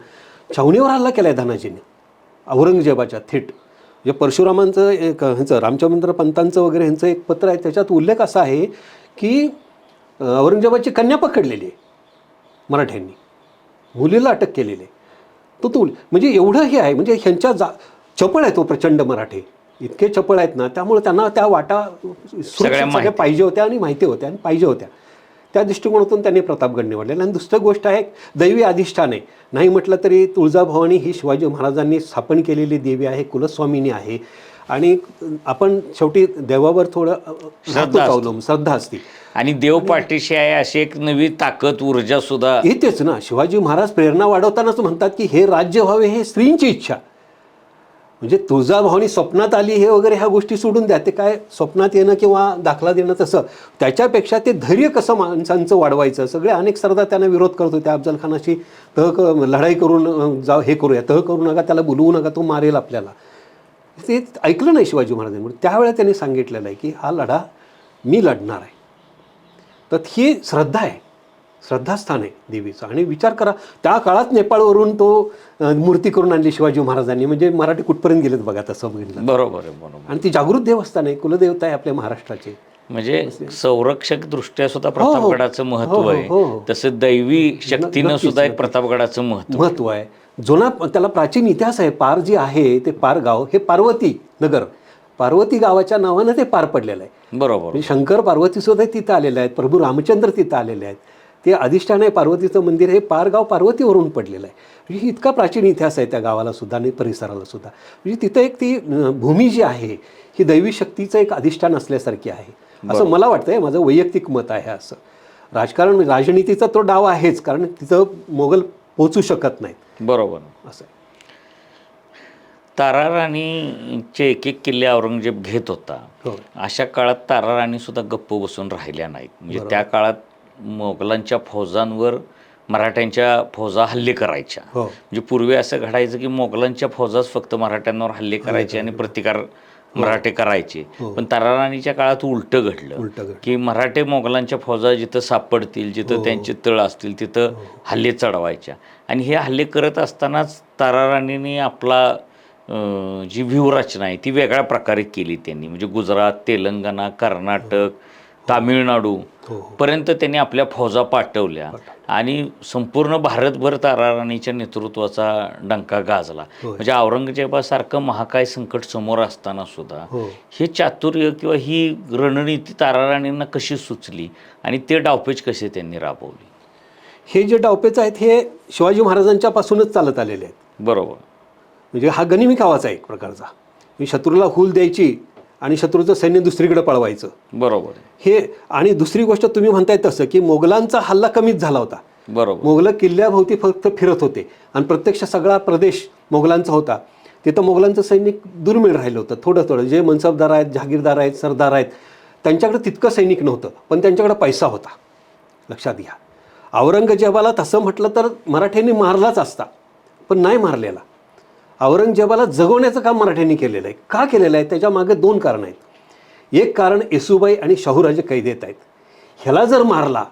छावणीवर हल्ला केला आहे धनाजीने औरंगजेबाच्या थेट. म्हणजे परशुरामांचं एक ह्यांचं रामचंद्र पंतांचं वगैरे ह्यांचं एक पत्र आहे, त्याच्यात उल्लेख असा आहे की औरंगजेबाची कन्या पकडलेली आहे मराठ्यांनी, मुलीला अटक केलेली आहे. तो म्हणजे एवढं हे आहे. म्हणजे ह्यांच्या चपळ आहे तो प्रचंड मराठे, इतके चपळ आहेत ना, त्यामुळे त्यांना त्या वाटा सगळ्या पाहिजे होत्या आणि माहिती होत्या आणि पाहिजे होत्या. त्या दृष्टिकोनातून त्यांनी प्रतापगड निवडलेला. आणि दुसरी गोष्ट आहे दैवी अधिष्ठान आहे. नाही म्हटलं तरी तुळजाभवानी ही शिवाजी महाराजांनी स्थापन केलेली देवी आहे, कुलस्वामिनी आहे. आणि आपण शेवटी देवावर थोडं श्रद्धा असते आणि देव पाठीशी आहे अशी एक नवी ताकद ऊर्जा सुद्धा येतेच ना. शिवाजी महाराज प्रेरणा वाढवतानाच म्हणतात की हे राज्य व्हावे हे स्त्रींची इच्छा. म्हणजे तुळजाभवानी स्वप्नात आली हे वगैरे ह्या गोष्टी सोडून द्या, ते काय स्वप्नात येणं किंवा दाखला देणं तसं. त्याच्यापेक्षा ते धैर्य कसं माणसांचं वाढवायचं. सगळे अनेक सरदार त्यांना विरोध करत होते. अफजल खानाशी लढाई करून हे करूया, करू नका, त्याला बोलवू नका, तो मारेल आपल्याला. ते ऐकलं नाही शिवाजी महाराजांनी. त्यावेळेला त्यांनी सांगितलेलं आहे की हा लढा मी लढणार आहे. तर ही श्रद्धा आहे, श्रद्धास्थान आहे देवीचं. आणि विचार करा त्या काळात नेपाळवरून तो मूर्ती करून आणली शिवाजी महाराजांनी. म्हणजे मराठी कुठपर्यंत गेलेत बघा तसं बघितलं. बरोबर. आणि ती जागृत देवस्थान आहे, कुलदेवता आहे आपल्या महाराष्ट्राचे. म्हणजे संरक्षक दृष्ट्या सुद्धा प्रतापगडाचं महत्व आहे, तसं दैवी शक्तीनं सुद्धा एक प्रतापगडाचं महत्व आहे. जुना त्याला प्राचीन इतिहास आहे. पार जे आहे ते पार गाव हे पार्वती नगर, पार्वती गावाच्या नावानं ते पार पडलेलं आहे. बरोबर. शंकर पार्वती सुद्धा तिथं आलेले आहेत, प्रभू रामचंद्र तिथं आलेले आहेत. ते अधिष्ठान आहे पार्वतीचं मंदिर, हे पारगाव पार्वतीवरून पडलेलं आहे. म्हणजे इतका प्राचीन इतिहास आहे त्या गावाला सुद्धा आणि परिसराला सुद्धा. म्हणजे तिथं एक ती भूमी जी आहे ही दैवी शक्तीचं एक अधिष्ठान असल्यासारखी आहे असं मला वाटतंय. माझं वैयक्तिक मत आहे असं. राजकारण राजनीतीचा तो डाव आहेच, कारण तिथं मोगल पोचू शकत नाहीत. बरोबर. असं ताराराणीचे एक एक किल्ले औरंगजेब घेत होता. अशा काळात ताराराणी सुद्धा गप्प बसून राहिल्या नाहीत. म्हणजे त्या काळात मोगलांच्या फौजांवर मराठ्यांच्या फौजा हल्ले करायच्या. म्हणजे पूर्वी असं घडायचं की मोगलांच्या फौजाच फक्त मराठ्यांवर हल्ले करायचे आणि प्रतिकार मराठे करायचे. पण ताराराणीच्या काळात उलटं घडलं की मराठे मोगलांच्या फौजा जिथं सापडतील, जिथं त्यांचे तळ असतील तिथं हल्ले चढवायच्या. आणि हे हल्ले करत असतानाच ताराराणीने आपला जी व्यूहरचना आहे ती वेगळ्या प्रकारे केली त्यांनी. म्हणजे गुजरात, तेलंगणा, कर्नाटक, तामिळनाडू पर्यंत त्यांनी आपल्या फौजा पाठवल्या आणि संपूर्ण भारतभर ताराराणीच्या नेतृत्वाचा डंका गाजला. म्हणजे औरंगजेबासारखं महाकाय संकट समोर असताना सुद्धा हे चातुर्य किंवा ही रणनीती ताराराणींना कशी सुचली आणि ते डावपेच कसे त्यांनी राबवली. हे जे डावपेच आहेत हे शिवाजी महाराजांच्या पासूनच चालत आलेले आहेत. बरोबर. म्हणजे हा गनिमी कावाचा एक प्रकारचा, ही शत्रूला हूल द्यायची आणि शत्रूचं सैन्य दुसरीकडे पळवायचं. बरोबर. हे आणि दुसरी गोष्ट तुम्ही म्हणताय तसं की मोगलांचा हल्ला कमीच झाला होता. बरोबर. मोगल किल्ल्याभोवती फक्त फिरत होते आणि प्रत्यक्ष सगळा प्रदेश मोगलांचा होता. तिथं मोगलांचं सैनिक दुर्मिळ राहिलं होतं. थोडं थोडं जे मनसबदार आहेत, जहागीरदार आहेत, सरदार आहेत त्यांच्याकडे तितकं सैनिक नव्हतं, पण त्यांच्याकडे पैसा होता. लक्षात घ्या, औरंगजेबाला तसं म्हटलं तर मराठ्यांनी मारलाच असता, पण नाही मारलेला. औरंगजेबाला जगवण्याचं काम मराठ्यांनी केलेलं आहे. का केलेलं आहे त्याच्या मागे दोन कारणं आहेत. एक कारण येसूबाई आणि शाहूराजे कैदेत आहेत. ह्याला जर मारला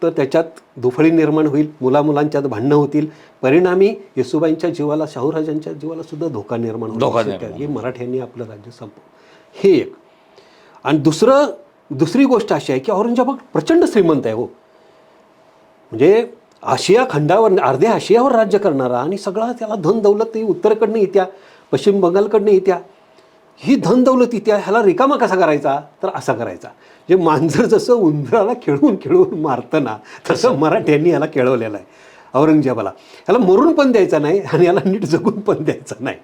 तर त्याच्यात दुफळी निर्माण होईल, मुलामुलांच्यात भांडणं होतील, परिणामी येसूबाईंच्या जीवाला, शाहूराजांच्या जीवाला सुद्धा धोका निर्माण होईल. हे मराठ्यांनी आपलं राज्य संपवलं, हे एक. आणि दुसरी गोष्ट अशी आहे की औरंगजेब प्रचंड श्रीमंत आहे. हो, म्हणजे आशिया खंडावर, अर्ध्या आशियावर राज्य करणारा आणि सगळा त्याला धन दौलत उत्तरेकडनं येत्या, पश्चिम बंगालकडनं येत्या, ही धन दौलत येत्या. ह्याला रिकामा कसा करायचा तर असा करायचा. जे मांजर जसं उंदराला खेळवून खेळवून मारतं ना, तसं मराठ्यांनी याला खेळवलेलं आहे औरंगजेबाला. ह्याला मरून पण द्यायचा नाही आणि याला नीट जगून पण द्यायचा नाही,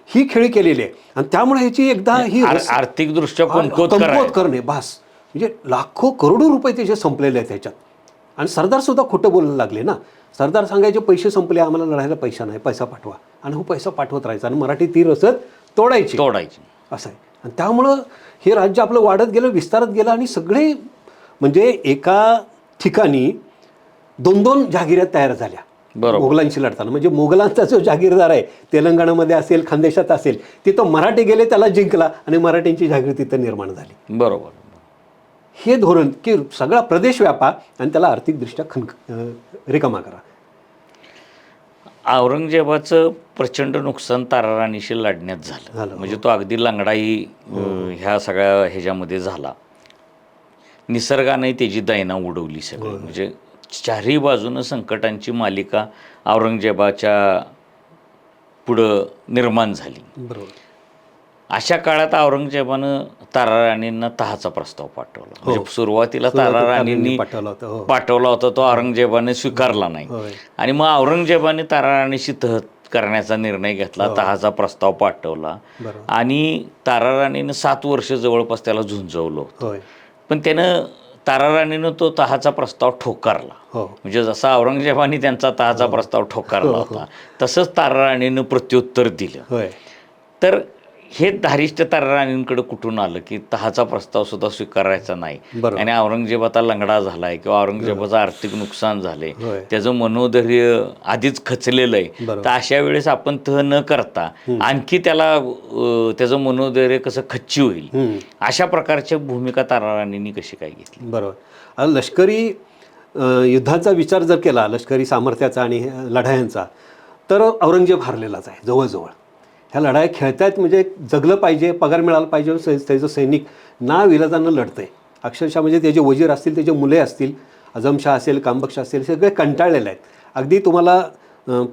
ही खेळी केलेली आहे. आणि त्यामुळे ह्याची एकदा ही आर्थिकदृष्ट्या कमकुवत करणे बास, म्हणजे लाखो करोडो रुपये त्याचे संपलेले आहेत त्याच्यात. आणि सरदारसुद्धा खोटं बोलायला लागले ना. सरदार सांगायचे पैसे संपले, आम्हाला लढायला पैसा नाही, पैसा पाठवा. आणि हो पैसा पाठवत राहायचा आणि मराठी ती रसद तोडायची असं आहे. आणि त्यामुळं हे राज्य आपलं वाढत गेलं, विस्तारत गेलं आणि सगळे म्हणजे एका ठिकाणी 2-2 जहागिऱ्या तयार झाल्या मोगलांशी लढताना. म्हणजे मोगलांचा जो जहागीरदार आहे तेलंगणामध्ये असेल, खानदेशात असेल, तिथं मराठी गेले, त्याला जिंकला आणि मराठ्यांची जहागीर तिथं निर्माण झाली. बरोबर. हे धोरण की सगळा प्रदेश व्यापा आणि त्याला आर्थिकदृष्ट्या रिकामा करा. औरंगजेबाचं प्रचंड नुकसान ताराराणीशी लढण्यात झालं. म्हणजे तो अगदी लंगडाई ह्या सगळ्या ह्याच्यामध्ये झाला. निसर्गाने त्याची दैना उडवली सगळी. म्हणजे चारही बाजूनं संकटांची मालिका औरंगजेबाच्या पुढं निर्माण झाली. बरोबर. अशा काळात औरंगजेबानं ताराराणींना तहाचा प्रस्ताव पाठवला. म्हणजे सुरुवातीला ताराराणींनी पाठवला होता, तो औरंगजेबाने स्वीकारला नाही. आणि मग औरंगजेबाने ताराराणीशी तह करण्याचा निर्णय घेतला, तहाचा प्रस्ताव पाठवला. आणि ताराराणीनं 7 वर्ष जवळपास त्याला झुंजवलं होतं. पण त्यानं ताराराणीनं तो तहाचा प्रस्ताव ठोकारला. म्हणजे जसा औरंगजेबाने त्यांचा तहाचा प्रस्ताव ठोकारला होता तसंच ताराराणीनं प्रत्युत्तर दिलं. तर हे धारिष्ट ताराराणींकडे कुठून आलं की तहाचा प्रस्ताव सुद्धा स्वीकारायचा नाही. आणि औरंगजेब आता लंगडा झालाय किंवा औरंगजेबाचं आर्थिक नुकसान झालंय, त्याचं मनोधैर्य आधीच खचलेलं आहे. तर अशा वेळेस आपण तह न करता आणखी त्याला त्याचं मनोधैर्य कसं खच्ची होईल, अशा प्रकारच्या भूमिका ताराराणींनी कशी काय घेतली. बरोबर. लष्करी युद्धाचा विचार जर केला, लष्करी सामर्थ्याचा आणि लढायांचा, तर औरंगजेब हारलेलाच आहे जवळजवळ. ह्या लढाई खेळतायत म्हणजे जगलं पाहिजे, पगार मिळाला पाहिजे, त्याचं सैनिक ना विलाजानं लढतंय अक्षरशः. म्हणजे त्याचे वजीर असतील, त्याचे मुले असतील, आझमशाह असेल, कांबक्ष असेल, सगळे कंटाळलेले आहेत. अगदी तुम्हाला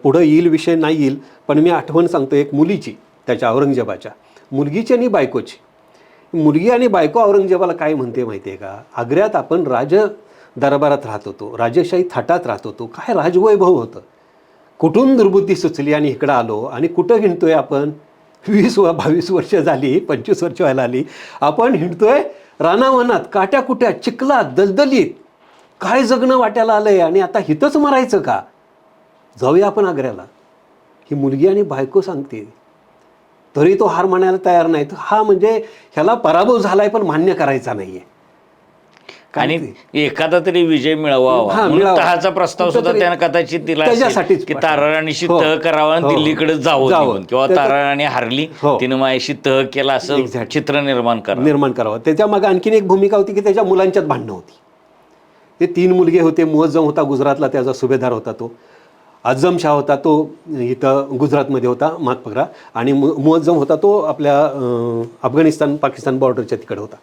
पुढं येईल विषय नाही येईल, पण मी आठवण सांगतो एक मुलीची, त्याच्या औरंगजेबाच्या मुलगीची आणि बायकोची. मुलगी आणि बायको औरंगजेबाला काय म्हणते माहिती आहे का, आग्र्यात आपण राज दरबारात राहत होतो, राजेशाही थाटात राहत होतो, काय राजवैभव होतं, कुठून दुर्बुद्धी सुचली आणि इकडं आलो आणि कुठं हिंडतोय आपण. 20-22 वर्ष झाली, 25 वर्ष व्हायला आली, आपण हिंडतोय रानावनात, काट्याकुट्यात, चिखलात, दलदलीत. काय जगणं वाट्याला आलंय आणि आता हिथंच मरायचं का, जाऊया आपण आग्र्याला. ही मुलगी आणि बायको सांगते, तरी तो हार मानायला तयार नाही. हा म्हणजे ह्याला पराभव झालाय पण मान्य करायचा नाहीये. आणि एखादा तरी विजय मिळवावा हा, म्हणून मिळावा. तहाचा प्रस्ताव सुद्धा कुठंतरी त्यानं कदाचित दिला असेल त्याच्यासाठीच की पाठवला. ताराराणीशी हो. तह करावा आणि हो. दिल्लीकडे जावं जावं. निघून, किंवा त्याचं- ताराराणी हारली हो. तिनं माझ्याशी तह केला असं Exactly. चित्र निर्माण करा. निर्माण करावं. त्याच्या मागे आणखीन एक भूमिका होती की त्याच्या मुलांच्यात भांडणं होती. ते 3 मुलगे होते. मुअज्जम होता गुजरातला, त्याचा सुभेदार होता तो. अझम शाह होता तो इथं गुजरातमध्ये होता मागपगरा, आणि मुअज्जम होता तो आपल्या अफगाणिस्तान पाकिस्तान बॉर्डरच्या तिकडे होता.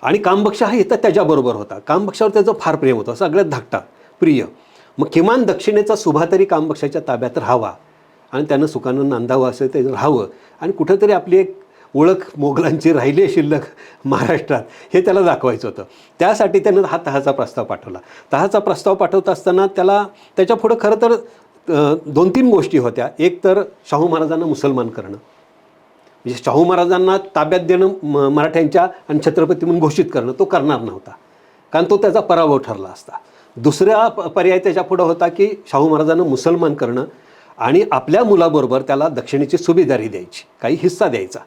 आणि कामबख्श हा इथं त्याच्याबरोबर होता. कामबक्षावर त्याचं फार प्रेम होतं, सगळ्यात धाकटा प्रिय. मग किमान दक्षिणेचा सुभा तरी कामबक्षाच्या ताब्यात राहावा आणि त्यानं सुखानं नांदावं असं ते राहावं, आणि कुठंतरी आपली एक ओळख मोगलांची राहिली शिल्लक महाराष्ट्रात हे त्याला दाखवायचं होतं. त्यासाठी त्यानं हा तहाचा प्रस्ताव पाठवला. तहाचा प्रस्ताव पाठवत असताना त्याच्या पुढं खरं तर 2-3 गोष्टी होत्या. एक तर शाहू महाराजांना मुसलमान करणं, म्हणजे शाहू महाराजांना ताब्यात देणं मराठ्यांच्या आणि छत्रपती म्हणून घोषित करणं, तो करणार नव्हता कारण तो त्याचा पराभव ठरला असता. दुसरा पर्याय त्याच्या पुढं होता की शाहू महाराजांना मुसलमान करणं आणि आपल्या मुलाबरोबर त्याला दक्षिणेची सुभेदारी द्यायची, काही हिस्सा द्यायचा.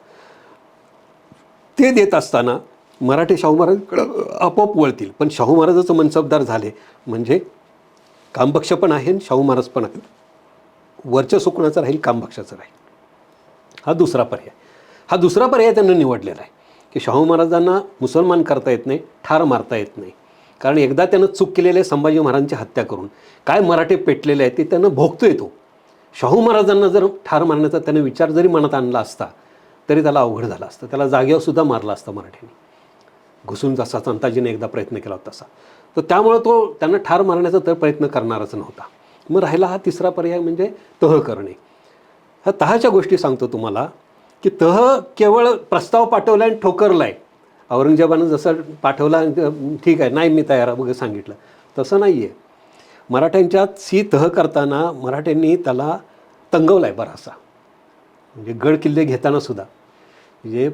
ते देत असताना मराठे शाहू महाराजांकडं आपोआप वळतील, पण शाहू महाराजाचं मनसबदार झाले म्हणजे कामबक्ष पण आहे आणि शाहू महाराज पण आहे. वर्चस्व कोणाचं राहील? कामबक्षाचं राहील. हा दुसरा पर्याय. हा दुसरा पर्याय त्यांनी निवडलेला आहे की शाहू महाराजांना मुसलमान करता येत नाही, ठार मारता येत नाही, कारण एकदा त्यानं चूक केलेली आहे संभाजी महाराजांची हत्या करून. काय मराठे पेटलेले आहेत ते त्यानं भोगतोय तो. शाहू महाराजांना जर ठार मारण्याचा त्यानं विचार जरी मनात आणला असता तरी त्याला अवघड झालं असतं, त्याला जागेवर सुद्धा मारला असता मराठ्यांनी, घुसून जसा संताजीने एकदा प्रयत्न केला होता तसा. तर त्यामुळं तो त्यांना ठार मारण्याचा तर प्रयत्न करणारच नव्हता. मग राहिला हा तिसरा पर्याय म्हणजे तह करणे. ह्या तहाच्या गोष्टी सांगतो तुम्हाला की तह केवळ प्रस्ताव पाठवला आणि ठोकरला आहे. औरंगजेबानं जसं पाठवला ठीक आहे नाही मी तयार वगैरे सांगितलं, तसं नाही आहे. मराठ्यांच्यात तह करताना मराठ्यांनी त्याला तंगवला आहे बराचसा. म्हणजे गड किल्ले घेताना सुद्धा, म्हणजे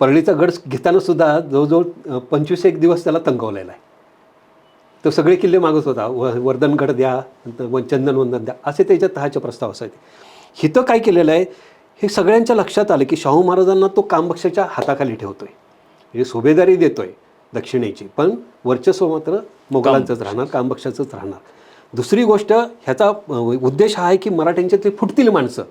परळीचा गड घेताना सुद्धा जवळजवळ 25-1 दिवस त्याला तंगवलेला आहे. तो सगळे किल्ले मागत होता, वर्धनगड द्या, चंदनवंदन द्या, असे त्याच्या तहाचे प्रस्ताव असायचे. हिथं काय केलेलं आहे हे सगळ्यांच्या लक्षात आलं की शाहू महाराजांना तो कामबक्षाच्या हाताखाली ठेवतोय, म्हणजे सुभेदारी देतोय दक्षिणेची, पण वर्चस्व मात्र मोगलांचंच राहणार, कामबक्षाचंच राहणार. दुसरी गोष्ट, ह्याचा उद्देश हा आहे की मराठ्यांच्या ते फुटतील माणसं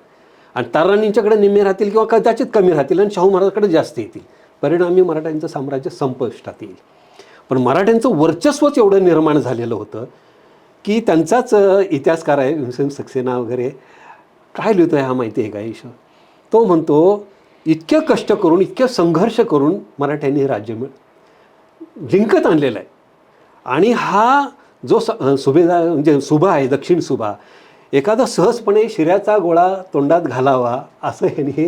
आणि ताराराणींच्याकडे निम्मे राहतील किंवा कदाचित कमी राहतील आणि शाहू महाराजांकडे जास्त येतील. परिणामी मराठ्यांचं साम्राज्य संपुष्टात येईल. पण मराठ्यांचं वर्चस्वच एवढं निर्माण झालेलं होतं की त्यांचाच इतिहासकार आहे भीमसेन सक्सेना वगैरे, काय लिहितो आहे हा माहिती आहे का ईश्वर, तो म्हणतो इतके कष्ट करून इतके संघर्ष करून मराठ्यांनी हे राज्य जिंकत आणलेलं आहे. आणि हा जो सुभेदार म्हणजे सुभा आहे, दक्षिण सुभा, एखादा सहजपणे शिऱ्याचा गोळा तोंडात घालावा असं ह्यांनी हे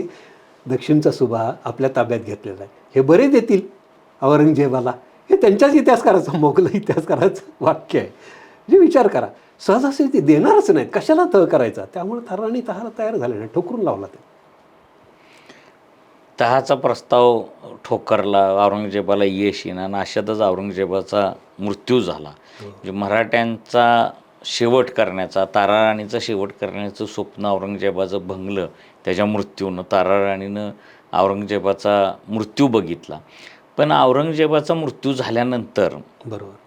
दक्षिणचा सुभा आपल्या ताब्यात घेतलेला आहे. हे बरे देतील औरंगजेबाला, हे त्यांच्याच इतिहासकाराचं, मोगल इतिहासकाराचं वाक्य आहे. म्हणजे विचार करा, सहजासहजी ते देणारच नाहीत, कशाला तह करायचा. त्यामुळे ताराराणी तहाला तयार झाले नाही, ठोकरून लावला ते. तहाचा प्रस्ताव ठोकरला, औरंगजेबाला यश येईना आणि अशातच औरंगजेबाचा मृत्यू झाला. म्हणजे मराठ्यांचा शेवट करण्याचा, ताराराणीचा शेवट करण्याचं स्वप्न औरंगजेबाचं भंगलं त्याच्या मृत्यूनं. ताराराणीनं औरंगजेबाचा मृत्यू बघितला, पण औरंगजेबाचा मृत्यू झाल्यानंतर बरोबर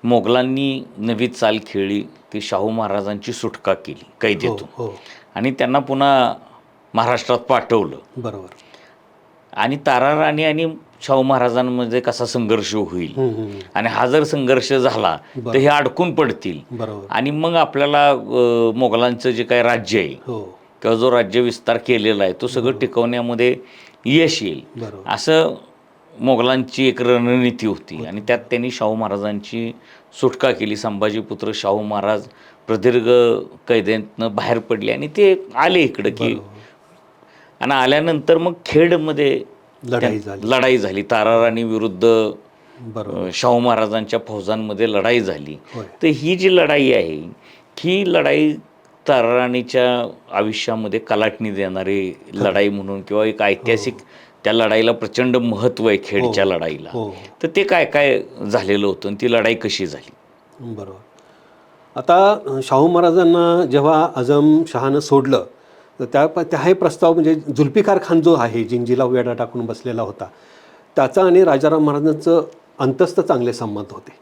मोगलांनी नवी चाल खेळली, ती शाहू महाराजांची सुटका केली कैदेतून. हो. आणि त्यांना पुन्हा महाराष्ट्रात पाठवलं. बरोबर. आणि ताराराणी आणि शाहू महाराजांमध्ये कसा संघर्ष होईल आणि हा जर संघर्ष झाला तर हे अडकून पडतील. बरोबर. आणि मग आपल्याला मोगलांचं जे काही राज्य आहे किंवा जो राज्य विस्तार केलेला आहे तो सगळं टिकवण्यामध्ये यश येईल, असं मोगलांची एक रणनीती होती. आणि त्यात त्यांनी शाहू महाराजांची सुटका केली. संभाजीपुत्र शाहू महाराज प्रदीर्घ कैदेतनं बाहेर पडले आणि ते आले इकडं की, आणि आल्यानंतर मग खेडमध्ये लढाई झाली. ताराराणी विरुद्ध शाहू महाराजांच्या फौजांमध्ये लढाई झाली. तर ही जी लढाई आहे ही लढाई ताराराणीच्या आयुष्यामध्ये कलाटणी देणारी लढाई म्हणून, किंवा एक ऐतिहासिक, त्या लढाईला प्रचंड महत्त्व आहे खेडच्या लढाईला. तर ते काय काय झालेलं होतं आणि ती लढाई कशी झाली? बरोबर. आता शाहू महाराजांना जेव्हा आझम शहानं सोडलं तर त्या हे प्रस्ताव, म्हणजे जुल्फिकार खान जो आहे जिंजीला वेढा टाकून बसलेला होता, त्याचा आणि राजाराम महाराजांचं अंतस्थ चांगले संबंध होते.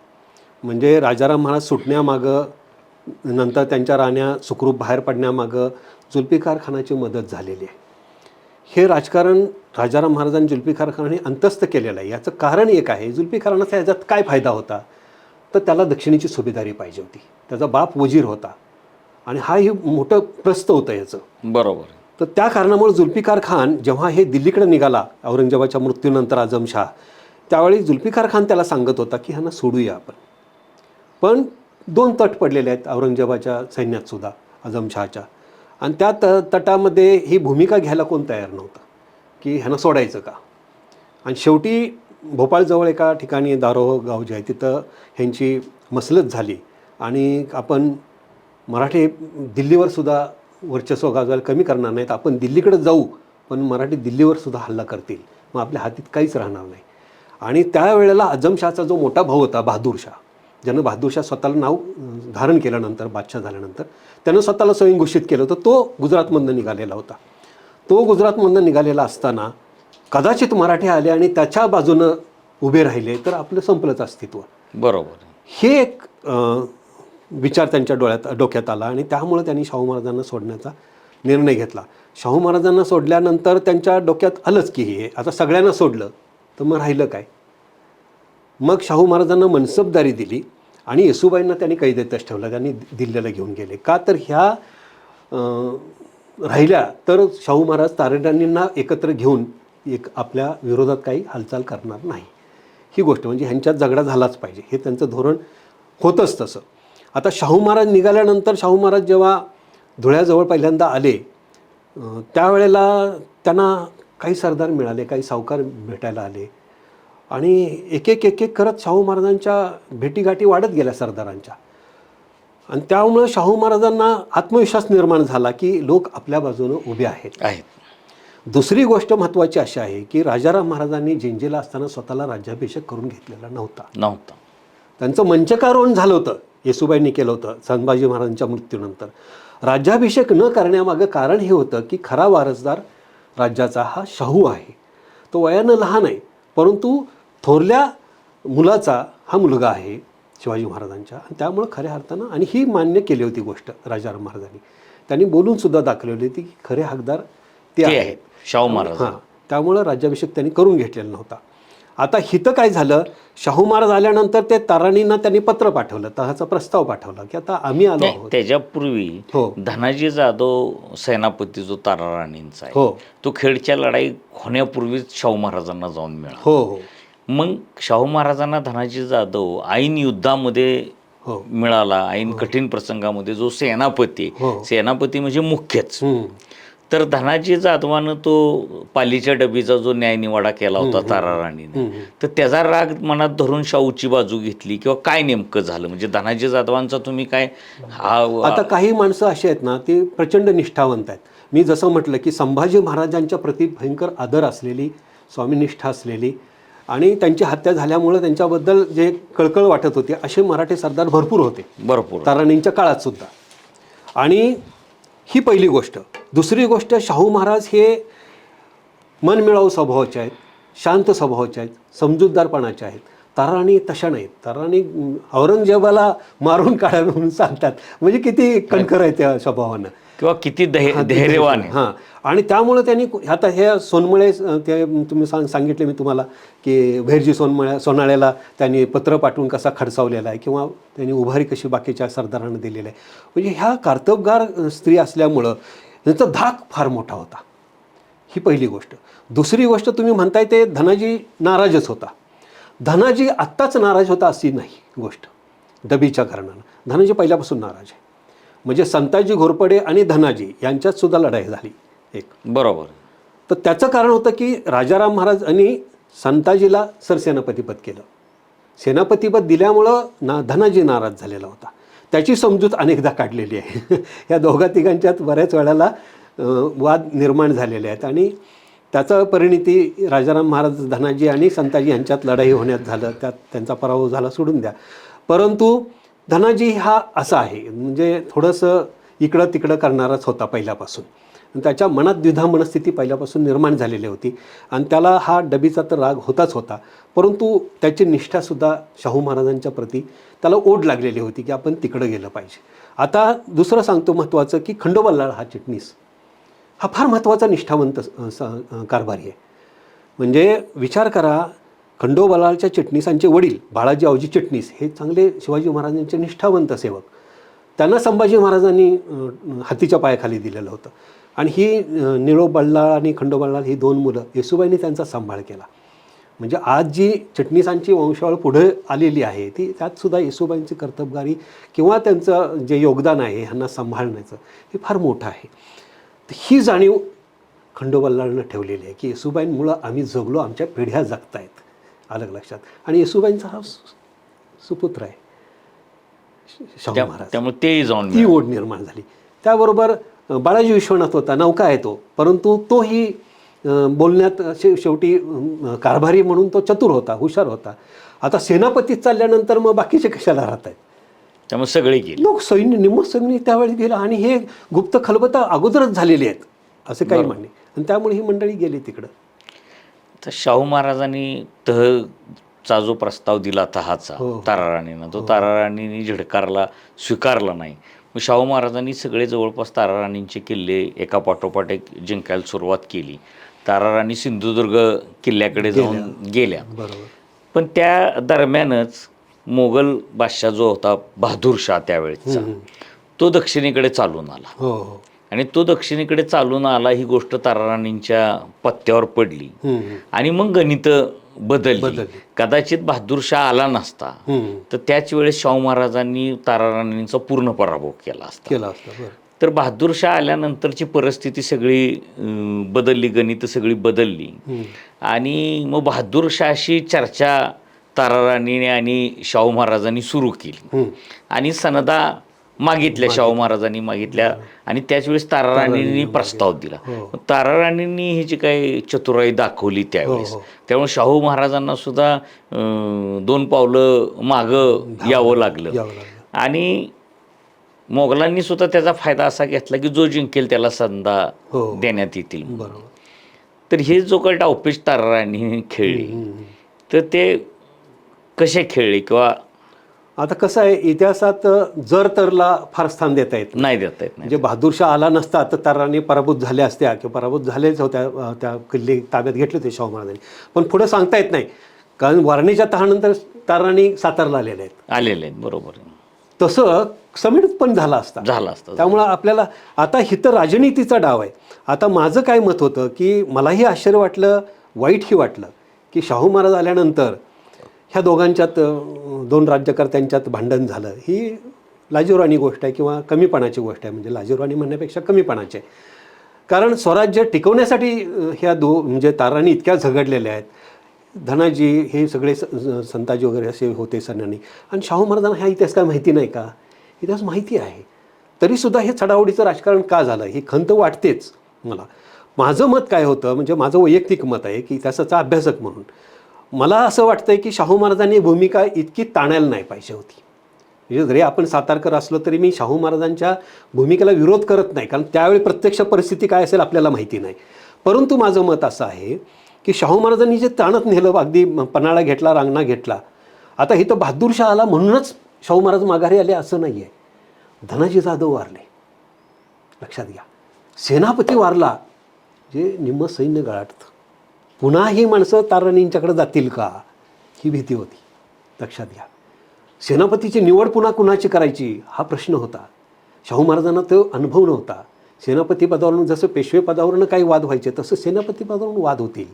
म्हणजे राजाराम महाराज सुटण्यामागं, नंतर त्यांच्या राण्या सुखरूप बाहेर पडण्यामागं जुल्फिकार खानाची मदत झालेली आहे. हे राजकारण राजाराम महाराजांनी जुल्फिकार खानाने अंतस्थ केलेलं आहे. याचं कारण एक आहे, जुल्फिकारांचा याच्यात काय फायदा होता, तर त्याला दक्षिणेची सुभेदारी पाहिजे होती. त्याचा बाप वजीर होता आणि हा हे मोठं प्रस्थ होतं याचं. बरोबर. तर त्या कारणामुळे जुल्फिकार खान जेव्हा हे दिल्लीकडे निघाला औरंगजेबाच्या मृत्यूनंतर आझमशाह, त्यावेळी जुल्फिकार खान त्याला सांगत होता की ह्यांना सोडूया आपण. पण 2 तट पडलेले आहेत औरंगजेबाच्या सैन्यात सुद्धा, आझमशहाच्या, आणि त्या तटामध्ये ही भूमिका घ्यायला कोण तयार नव्हतं की ह्यांना सोडायचं का. आणि शेवटी भोपाळजवळ एका ठिकाणी दारोह गाव जे आहे तिथं ह्यांची मसलत झाली आणि आपण मराठी दिल्लीवर सुद्धा वर्चस्व गाजवायला कमी करणार नाहीत, आपण दिल्लीकडे जाऊ पण मराठी दिल्लीवर सुद्धा हल्ला करतील, मग आपल्या हातीत काहीच राहणार नाही. आणि त्यावेळेला आझमशहाचा जो मोठा भाऊ होता बहादूरशाह, ज्यानं बहादूरशाह स्वतःला नाव धारण केल्यानंतर, बादशाह झाल्यानंतर त्यानं स्वतःला स्वयं घोषित केलं होतं, तो गुजरातमधनं निघालेला होता. तो गुजरातमधनं निघालेला असताना कदाचित मराठी आले आणि त्याच्या बाजूनं उभे राहिले तर आपलं संपलंच अस्तित्व. बरोबर. हे एक विचार त्यांच्या डोक्यात आला आणि त्यामुळे त्यांनी शाहू महाराजांना सोडण्याचा निर्णय घेतला. शाहू महाराजांना सोडल्यानंतर त्यांच्या डोक्यात आलंच की हे आता सगळ्यांना सोडलं तर मग राहिलं काय. मग शाहू महाराजांना मनसबदारी दिली आणि येसूबाईंना त्यांनी कैदेतच ठेवलं, त्यांनी दिल्लीला घेऊन गेले. का तर ह्या राहिल्या तर शाहू महाराज तारेराणींना एकत्र घेऊन एक आपल्या विरोधात काही हालचाल करणार नाही. ही गोष्ट म्हणजे ह्यांच्यात झगडा झालाच पाहिजे, हे त्यांचं धोरण होतंच तसं. आता शाहू महाराज निघाल्यानंतर शाहू महाराज जेव्हा धुळ्याजवळ पहिल्यांदा आले त्यावेळेला त्यांना काही सरदार मिळाले, काही सावकार भेटायला आले आणि एक एक करत शाहू महाराजांच्या भेटीगाठी वाढत गेल्या सरदारांच्या. आणि त्यामुळं शाहू महाराजांना आत्मविश्वास निर्माण झाला की लोक आपल्या बाजूनं उभे आहेत. दुसरी गोष्ट महत्त्वाची अशी आहे की राजाराम महाराजांनी जिंजीला असताना स्वतःला राज्याभिषेक करून घेतलेला नव्हता. त्यांचं मंचकारोहण झालं होतं, येसूबाईंनी केलं होतं संभाजी महाराजांच्या मृत्यूनंतर. राज्याभिषेक न करण्यामागं कारण हे होतं की खरा वारसदार राज्याचा हा शाहू आहे. तो वयानं लहान आहे परंतु थोरल्या मुलाचा हा मुलगा आहे शिवाजी महाराजांच्या, आणि त्यामुळं खऱ्या अर्थानं, आणि ही मान्य केली होती गोष्ट राजाराम महाराजांनी, त्यांनी बोलून सुद्धा दाखवली होती की खरे हकदार ते आहेत शाहू महाराज. हां, त्यामुळं राज्याभिषेक त्यांनी करून घेतलेला नव्हता. आता हिथं काय झालं, शाहू महाराज आल्यानंतर ते ताराणींना त्यांनी पत्र पाठवलं, तहाचा प्रस्ताव पाठवला की आता आम्ही आलो आहोत. त्याच्यापूर्वी धनाजी जाधव सेनापती जो ताराराणींचा आहे तो खेडच्या लढाई होण्यापूर्वीच शाहू महाराजांना जाऊन मिळाला. मग शाहू महाराजांना धनाजी जाधव ऐन युद्धामध्ये मिळाला, ऐन कठीण प्रसंगामध्ये जो सेनापती म्हणजे मुख्यच. तर धनाजी जाधवानं तो पालीच्या डबीचा जो न्यायनिवाडा केला होता ताराराणीने, तर त्याचा राग मनात धरून शाहूची बाजू घेतली किंवा काय नेमकं झालं, म्हणजे धनाजी जाधवांचा तुम्ही काय आता काही माणसं अशी आहेत ना ती प्रचंड निष्ठावंत आहेत. मी जसं म्हटलं की संभाजी महाराजांच्या प्रति भयंकर आदर असलेली, स्वामीनिष्ठा असलेली, आणि त्यांची हत्या झाल्यामुळे त्यांच्याबद्दल जे कळकळ वाटत होती असे मराठी सरदार भरपूर होते, ताराणींच्या काळात सुद्धा. आणि ही पहिली गोष्ट. दुसरी गोष्ट, शाहू महाराज हे मनमिळावू स्वभावाचे आहेत, शांत स्वभावाचे आहेत, समजूतदारपणाचे आहेत. ताराणी तशा नाहीत. ताराणी औरंगजेबाला मारून काढा म्हणून सांगतात, म्हणजे किती कणखर आहे त्या स्वभावानं किंवा किती धैर्यवान. हां, आणि त्यामुळं त्यांनी आता हे सोनमळे, ते तुम्ही सांगितले मी तुम्हाला की भैरजी सोनाळ्याला त्यांनी पत्र पाठवून कसा खडसावलेला आहे, किंवा त्यांनी उभारी कशी बाकीच्या सरदारांना दिलेली आहे. म्हणजे ह्या कर्तबगार स्त्री असल्यामुळं त्यांचा धाक फार मोठा होता. ही पहिली गोष्ट. दुसरी गोष्ट, तुम्ही म्हणताय ते धनाजी नाराजच होता. धनाजी आत्ताच नाराज होता अशी नाही गोष्ट, डबीच्या कारणानं. धनाजी पहिल्यापासून नाराज आहे. म्हणजे संताजी घोरपडे आणि धनाजी यांच्यात सुद्धा लढाई झाली एक. बरोबर. तर त्याचं कारण होतं की राजाराम महाराजांनी संताजीला सरसेनापतीपद केलं. सेनापतीपद दिल्यामुळं धनाजी नाराज झालेला होता. त्याची समजूत अनेकदा काढलेली आहे. या दोघा तिघांच्यात बऱ्याच वेळेला वाद निर्माण झालेले आहेत आणि त्याचा परिणिती राजाराम महाराज, धनाजी आणि संताजी यांच्यात लढाई होण्यात झालं. त्यात त्यांचा पराभव झाला, सोडून द्या. परंतु धनाजी हा असा आहे, म्हणजे थोडंसं इकडं तिकडं करणाराच होता पहिल्यापासून. आणि त्याच्या मनात द्विधा मनस्थिती पहिल्यापासून निर्माण झालेली होती आणि त्याला हा डबीचा तर राग होताच होता, परंतु त्याची निष्ठासुद्धा शाहू महाराजांच्या प्रती त्याला ओढ लागलेली होती की आपण तिकडं गेलं पाहिजे. आता दुसरं सांगतो महत्त्वाचं की खंडोबालाल हा चिटणीस हा फार महत्त्वाचा निष्ठावंत कारभारी आहे. म्हणजे विचार करा, खंडोबालालच्या चिटणीसांचे वडील बाळाजी आवजी चिटणीस हे चांगले शिवाजी महाराजांचे निष्ठावंत सेवक. त्यांना संभाजी महाराजांनी हातीच्या पायाखाली दिलेलं होतं आणि ही निळोबल्लाळ आणि खंडोबालाल ही 2 मुलं येसूबाईंनी त्यांचा सांभाळ केला. म्हणजे आज जी चिटणीसांची वंशावळ पुढे आलेली आहे ती त्यातसुद्धा येसूबाईंची कर्तबगारी किंवा त्यांचं जे योगदान आहे ह्यांना सांभाळण्याचं हे फार मोठं आहे. तर ही जाणीव खंडोबालालनं ठेवलेली आहे की येसूबाईंमुळं आम्ही जगलो, आमच्या पिढ्या जगतायत. आलं लक्षात. आणि येसूबाईंचा हा सुपुत्र आहे शाहू महाराज, त्यामुळे तेही जाऊन ती ओढ निर्माण झाली. त्याबरोबर बाळाजी विश्वनाथ होता, नौका आहे तो, परंतु तोही बोलण्यात शेवटी कारभारी म्हणून तो चतुर होता, हुशार होता. आता सेनापतीत चालल्यानंतर मग बाकीचे कशाला राहत आहेत, त्यामुळे सगळे गेले. लोक सैन्य निम्म सैन्य त्यावेळेस गेलं आणि हे गुप्त खलबतं अगोदरच झालेली आहेत असं काही म्हणणे, आणि त्यामुळे ही मंडळी गेली तिकडं. तर शाहू महाराजांनी तहचा जो प्रस्ताव दिला तहाचा ताराराणीनं, तो ताराराणीने झिडकारला, स्वीकारला नाही. मग शाहू महाराजांनी सगळे जवळपास ताराराणींचे किल्ले एका पाठोपाठ एक जिंकायला सुरुवात केली. ताराराणी सिंधुदुर्ग किल्ल्याकडे जाऊन गेल्या. बरोबर. पण त्या दरम्यानच मोगल बादशाह जो होता बहादूर शाह त्यावेळेचा, तो दक्षिणेकडे चालून आला. हो हो. आणि तो दक्षिणेकडे चालून आला ही गोष्ट ताराराणींच्या पत्त्यावर पडली आणि मग गणित बदलली. कदाचित बहादूर शाह आला नसता तर त्याच वेळेस शाहू महाराजांनी ताराराणींचा पूर्ण पराभव केला असता. तर बहादूर शाह आल्यानंतरची परिस्थिती सगळी बदलली, गणित सगळी बदलली आणि मग बहादूर शाहशी चर्चा ताराराणीने आणि शाहू महाराजांनी सुरू केली आणि सनदा मागितल्या, शाहू महाराजांनी मागितल्या आणि त्याच वेळेस ताराराणींनी प्रस्ताव दिला. ताराराणींनी ही जी काही चतुराई दाखवली त्यावेळेस, त्यामुळे शाहू महाराजांना सुद्धा 2 पावलं मागं यावं लागलं आणि मोगलांनी सुद्धा त्याचा फायदा असा घेतला की जो जिंकेल त्याला संधा देण्यात येतील. तर हे जो काही डावपेच ताराराणी खेळली तर ते कसे खेळले किंवा आता कसं आहे, इतिहासात जर तरला फार स्थान देता येत नाही, देता येत. म्हणजे बहादूर शाह आला नसता तर ताराराणी पराभूत झाल्या असत्या किंवा पराभूत झालेच होत्या, त्या किल्ले ताब्यात घेतले होते शाहू महाराजांनी. पण पुढे सांगता येत नाही, कारण वारणीच्या तहानंतर ताराराणी सातारला आलेल्या आहेत. बरोबर. तसं समीट पण झाला असता. त्यामुळं आपल्याला आता हिथं राजनीतीचा डाव आहे. आता माझं काय मत होतं की मलाही आश्चर्य वाटलं, वाईटही वाटलं की शाहू महाराज आल्यानंतर ह्या दोघांच्यात 2 राज्यकर्त्यांच्यात भांडण झालं. ही लाजिरवाणी गोष्ट आहे किंवा कमीपणाची गोष्ट आहे. म्हणजे लाजिरवाणी म्हणण्यापेक्षा कमीपणाची आहे. कारण स्वराज्य टिकवण्यासाठी ह्या म्हणजे ताराराणी इतक्या झगडलेल्या आहेत. धनाजी हे सगळे संताजी वगैरे असे होते सन्यानी, आणि शाहू महाराजांना ह्या इतिहास काय माहिती नाही का? इतिहास माहिती आहे. तरीसुद्धा हे चढाओढीचं राजकारण का झालं ही खंत वाटतेच मला. माझं मत काय होतं, म्हणजे माझं वैयक्तिक मत आहे की इतिहासाचा अभ्यासक म्हणून मला असं वाटतंय की शाहू महाराजांनी भूमिका इतकी ताणायला नाही पाहिजे होती. म्हणजे जरी आपण सातारकर असलो तरी मी शाहू महाराजांच्या भूमिकेला विरोध करत नाही, कारण त्यावेळी प्रत्यक्ष परिस्थिती काय असेल आपल्याला माहिती नाही. परंतु माझं मत असं आहे की शाहू महाराजांनी जे ताणत नेलं, अगदी पन्हाळा घेतला, रांगणा घेतला. आता इथं बहादूर शाह आला म्हणूनच शाहू महाराज माघारी आले असं नाही आहे. धनाजी जाधव वारले, लक्षात घ्या. सेनापती वारला, जे निम्म सैन्य गळाटतं. पुन्हा ही माणसं ताराराणींच्याकडे जातील का ही भीती होती, लक्षात घ्या. सेनापतीची निवड पुन्हा कुणाची करायची हा प्रश्न होता. शाहू महाराजांना तो अनुभव नव्हता. सेनापती पदावरून जसं पेशवे पदावरून काही वाद व्हायचे तसं सेनापती पदावरून वाद होतील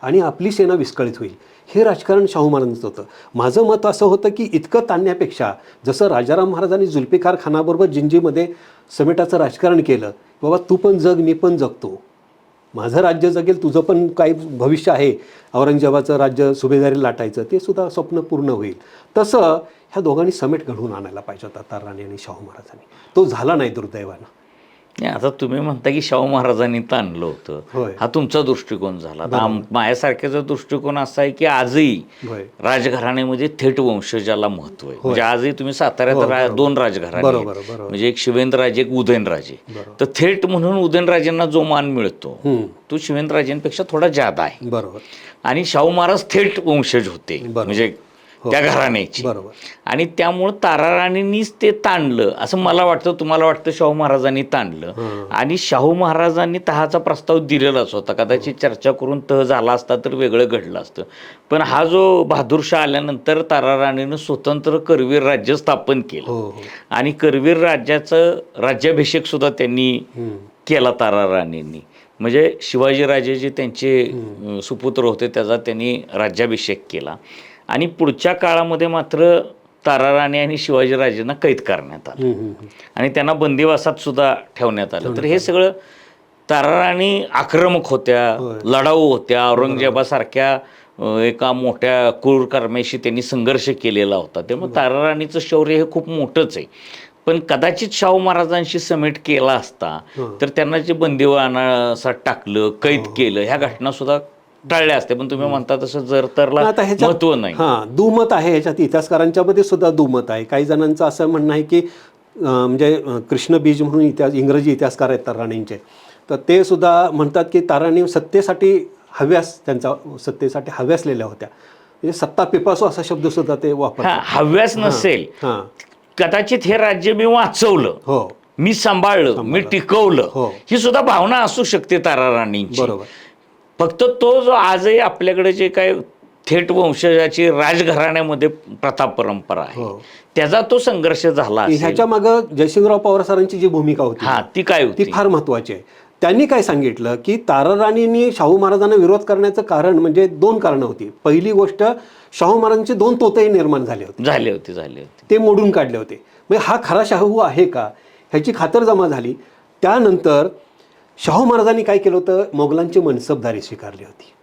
आणि आपली सेना विस्कळीत होईल, हे राजकारण शाहू महाराजांचं होतं. माझं मत असं होतं की इतकं ताणण्यापेक्षा जसं राजाराम महाराजांनी जुल्फिकार खानाबरोबर जिंजीमध्ये समेटाचं राजकारण केलं, बाबा तू पण जग मी पण जगतो, माझं राज्य जगेल, तुझं पण काही भविष्य आहे, औरंगजेबाचं राज्य सुभेदारी लाटायचं, ते सुद्धा स्वप्न पूर्ण होईल. तसं ह्या दोघांनी समेट घडवून आणायला पाहिजे होता ताराराणी आणि शाहू महाराजांनी. तो झाला नाही दुर्दैवानं. नाही, आता तुम्ही म्हणता की शाहू महाराजांनी ताणलं होतं, होय. हा तुमचा दृष्टिकोन झाला. आता माझ्यासारख्याचा दृष्टिकोन असा आहे की आजही होय. राजघराण्यामध्ये थेट वंशजाला महत्व आहे. म्हणजे आजही तुम्ही साताऱ्यात दोन राजघराणे आहेत. बरोबर बरोबर म्हणजे एक शिवेंद्रराजे, एक उदयनराजे. बरोबर. तर थेट म्हणून उदयनराजेंना जो मान मिळतो तो शिवेंद्रराजेंपेक्षा थोडा जादा आहे. बरोबर. आणि शाहू महाराज थेट वंशज होते, म्हणजे त्या घराण्याची. बरोबर. आणि त्यामुळं ताराराणींनीच ते ताणलं असं मला वाटतं. तुम्हाला वाटतं शाहू महाराजांनी ताणलं, आणि शाहू महाराजांनी तहाचा प्रस्ताव दिलेलाच होता. कदाचित चर्चा करून तह झाला असता तर वेगळं घडलं असतं. पण हा जो बहादूरशाह आल्यानंतर ताराराणीनं स्वतंत्र करवीर राज्य स्थापन केलं, आणि करवीर राज्याचं राज्याभिषेक सुद्धा त्यांनी केला ताराराणींनी. म्हणजे शिवाजीराजे जे त्यांचे सुपुत्र होते त्याचा त्यांनी राज्याभिषेक केला. आणि पुढच्या काळामध्ये मात्र ताराराणी आणि शिवाजीराजेंना कैद करण्यात आलं आणि त्यांना बंदिवासात सुद्धा ठेवण्यात आलं. तर हे सगळं, ताराराणी आक्रमक होत्या, लढाऊ होत्या, औरंगजेबासारख्या एका मोठ्या क्रूरकर्म्याशी त्यांनी संघर्ष केलेला होता. त्यामुळे ताराराणीचं शौर्य हे खूप मोठंच आहे. पण कदाचित शाहू महाराजांशी समेट केला असता तर त्यांना जे बंदिवानासात टाकलं, कैद केलं, ह्या घटना सुद्धा टाळल्या असते. पण तुम्ही म्हणता तसं जर तरला महत्व नाही. दुमत आहे ह्याच्यात, इतिहासकारांच्या मध्ये सुद्धा दुमत आहे. काही जणांचं असं म्हणणं आहे की म्हणजे कृष्ण बीज म्हणून इंग्रजी इतिहासकार आहेत ताराराणींचे, तर ते सुद्धा म्हणतात की ताराराणी सत्तेसाठी सत्तेसाठी हव्यासलेल्या होत्या. म्हणजे सत्ता पिपासू असा शब्द सुद्धा ते वापरतात. हव्यास नसेल, कदाचित हे राज्य मी वाचवलं, मी सांभाळलं, मी टिकवलं, ही सुद्धा भावना असू शकते ताराराणींची. बरोबर. फक्त तो जो आजही आपल्याकडे जे काय थेट वंशजाची राजघराण्यामध्ये प्रथा परंपरा आहे, त्याचा तो संघर्ष झाला. ह्याच्या मागं जयसिंगराव पवार सरांची जी भूमिका होती ती काय होती, ती फार महत्वाची आहे. त्यांनी काय सांगितलं की ताराराणींनी शाहू महाराजांना विरोध करण्याचं कारण म्हणजे 2 कारणं होती. पहिली गोष्ट, शाहू महाराजांचे 2 तोतेही निर्माण झाले होते, ते मोडून काढले होते. म्हणजे हा खरा शाहू आहे का ह्याची खातरजमा झाली. त्यानंतर शाहू महाराजांनी काय केलं होतं, मोगलांची मनसबदारी स्वीकारली होती.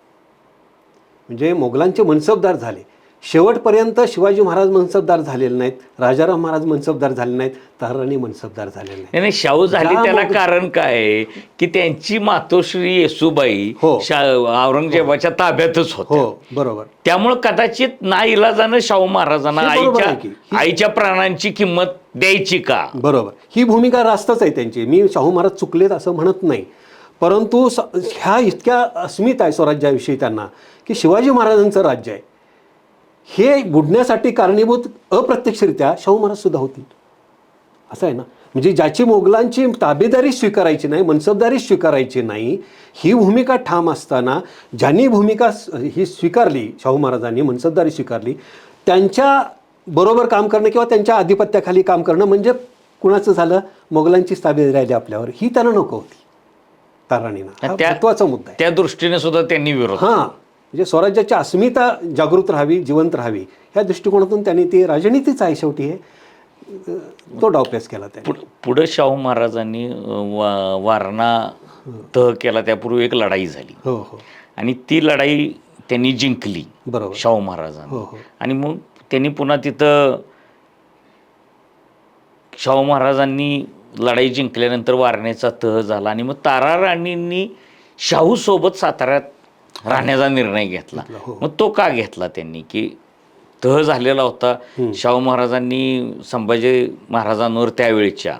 म्हणजे मोगलांचे मनसबदार झाले. शेवटपर्यंत शिवाजी महाराज मनसबदार झालेले नाहीत, राजाराम महाराज मनसबदार झाले नाहीत, ताराराणी मनसबदार झालेले नाही. शाहू झाली त्याला कारण काय आहे की त्यांची मातोश्री येसूबाई औरंगजेबाच्या ताब्यातच होत्या. बरोबर. त्यामुळे कदाचित नाईलाजानं शाहू महाराजांना आईच्या प्राणांची किंमत द्यायची का. बरोबर. ही भूमिका रास्तच आहे त्यांची. मी शाहू महाराज चुकलेत असं म्हणत नाही, परंतु ह्या इतक्या अस्मित आहे स्वराज्याविषयी त्यांना की शिवाजी महाराजांचं राज्य आहे हे बुडण्यासाठी कारणीभूत अप्रत्यक्षरित्या शाहू महाराज सुद्धा होतील, असं आहे ना. म्हणजे ज्याची मोगलांची ताबेदारी स्वीकारायची नाही, मनसबदारी स्वीकारायची नाही, ही भूमिका ठाम असताना ज्यांनी भूमिका ही स्वीकारली, शाहू महाराजांनी मनसबदारी स्वीकारली, त्यांच्या बरोबर काम करणं किंवा त्यांच्या आधिपत्याखाली काम करणं म्हणजे कुणाचं झालं, मोगलांचीच ताबेदारी राहिली आपल्यावर, ही त्यांना नको होती ताराराणींना. हा महत्त्वाचा मुद्दा आहे. त्या दृष्टीने सुद्धा त्यांनी विरोध, म्हणजे स्वराज्याची अस्मिता जागृत राहावी, जिवंत राहावी, ह्या दृष्टिकोनातून त्यांनी ती राजनीतीच आहे शेवटी, हे तो डावपेच केला त्यांनी. पुढे शाहू महाराजांनी वारणा तह केला, त्यापूर्वी एक लढाई झाली आणि ती लढाई त्यांनी जिंकली शाहू महाराजांनी. आणि मग त्यांनी पुन्हा तिथं शाहू महाराजांनी लढाई जिंकल्यानंतर वारणेचा तह झाला आणि मग ताराराणींनी शाहूसोबत साताऱ्यात राहण्याचा निर्णय घेतला. मग तो का घेतला त्यांनी, की तह झालेला होता. शाहू महाराजांनी संभाजी महाराजांवर त्यावेळेच्या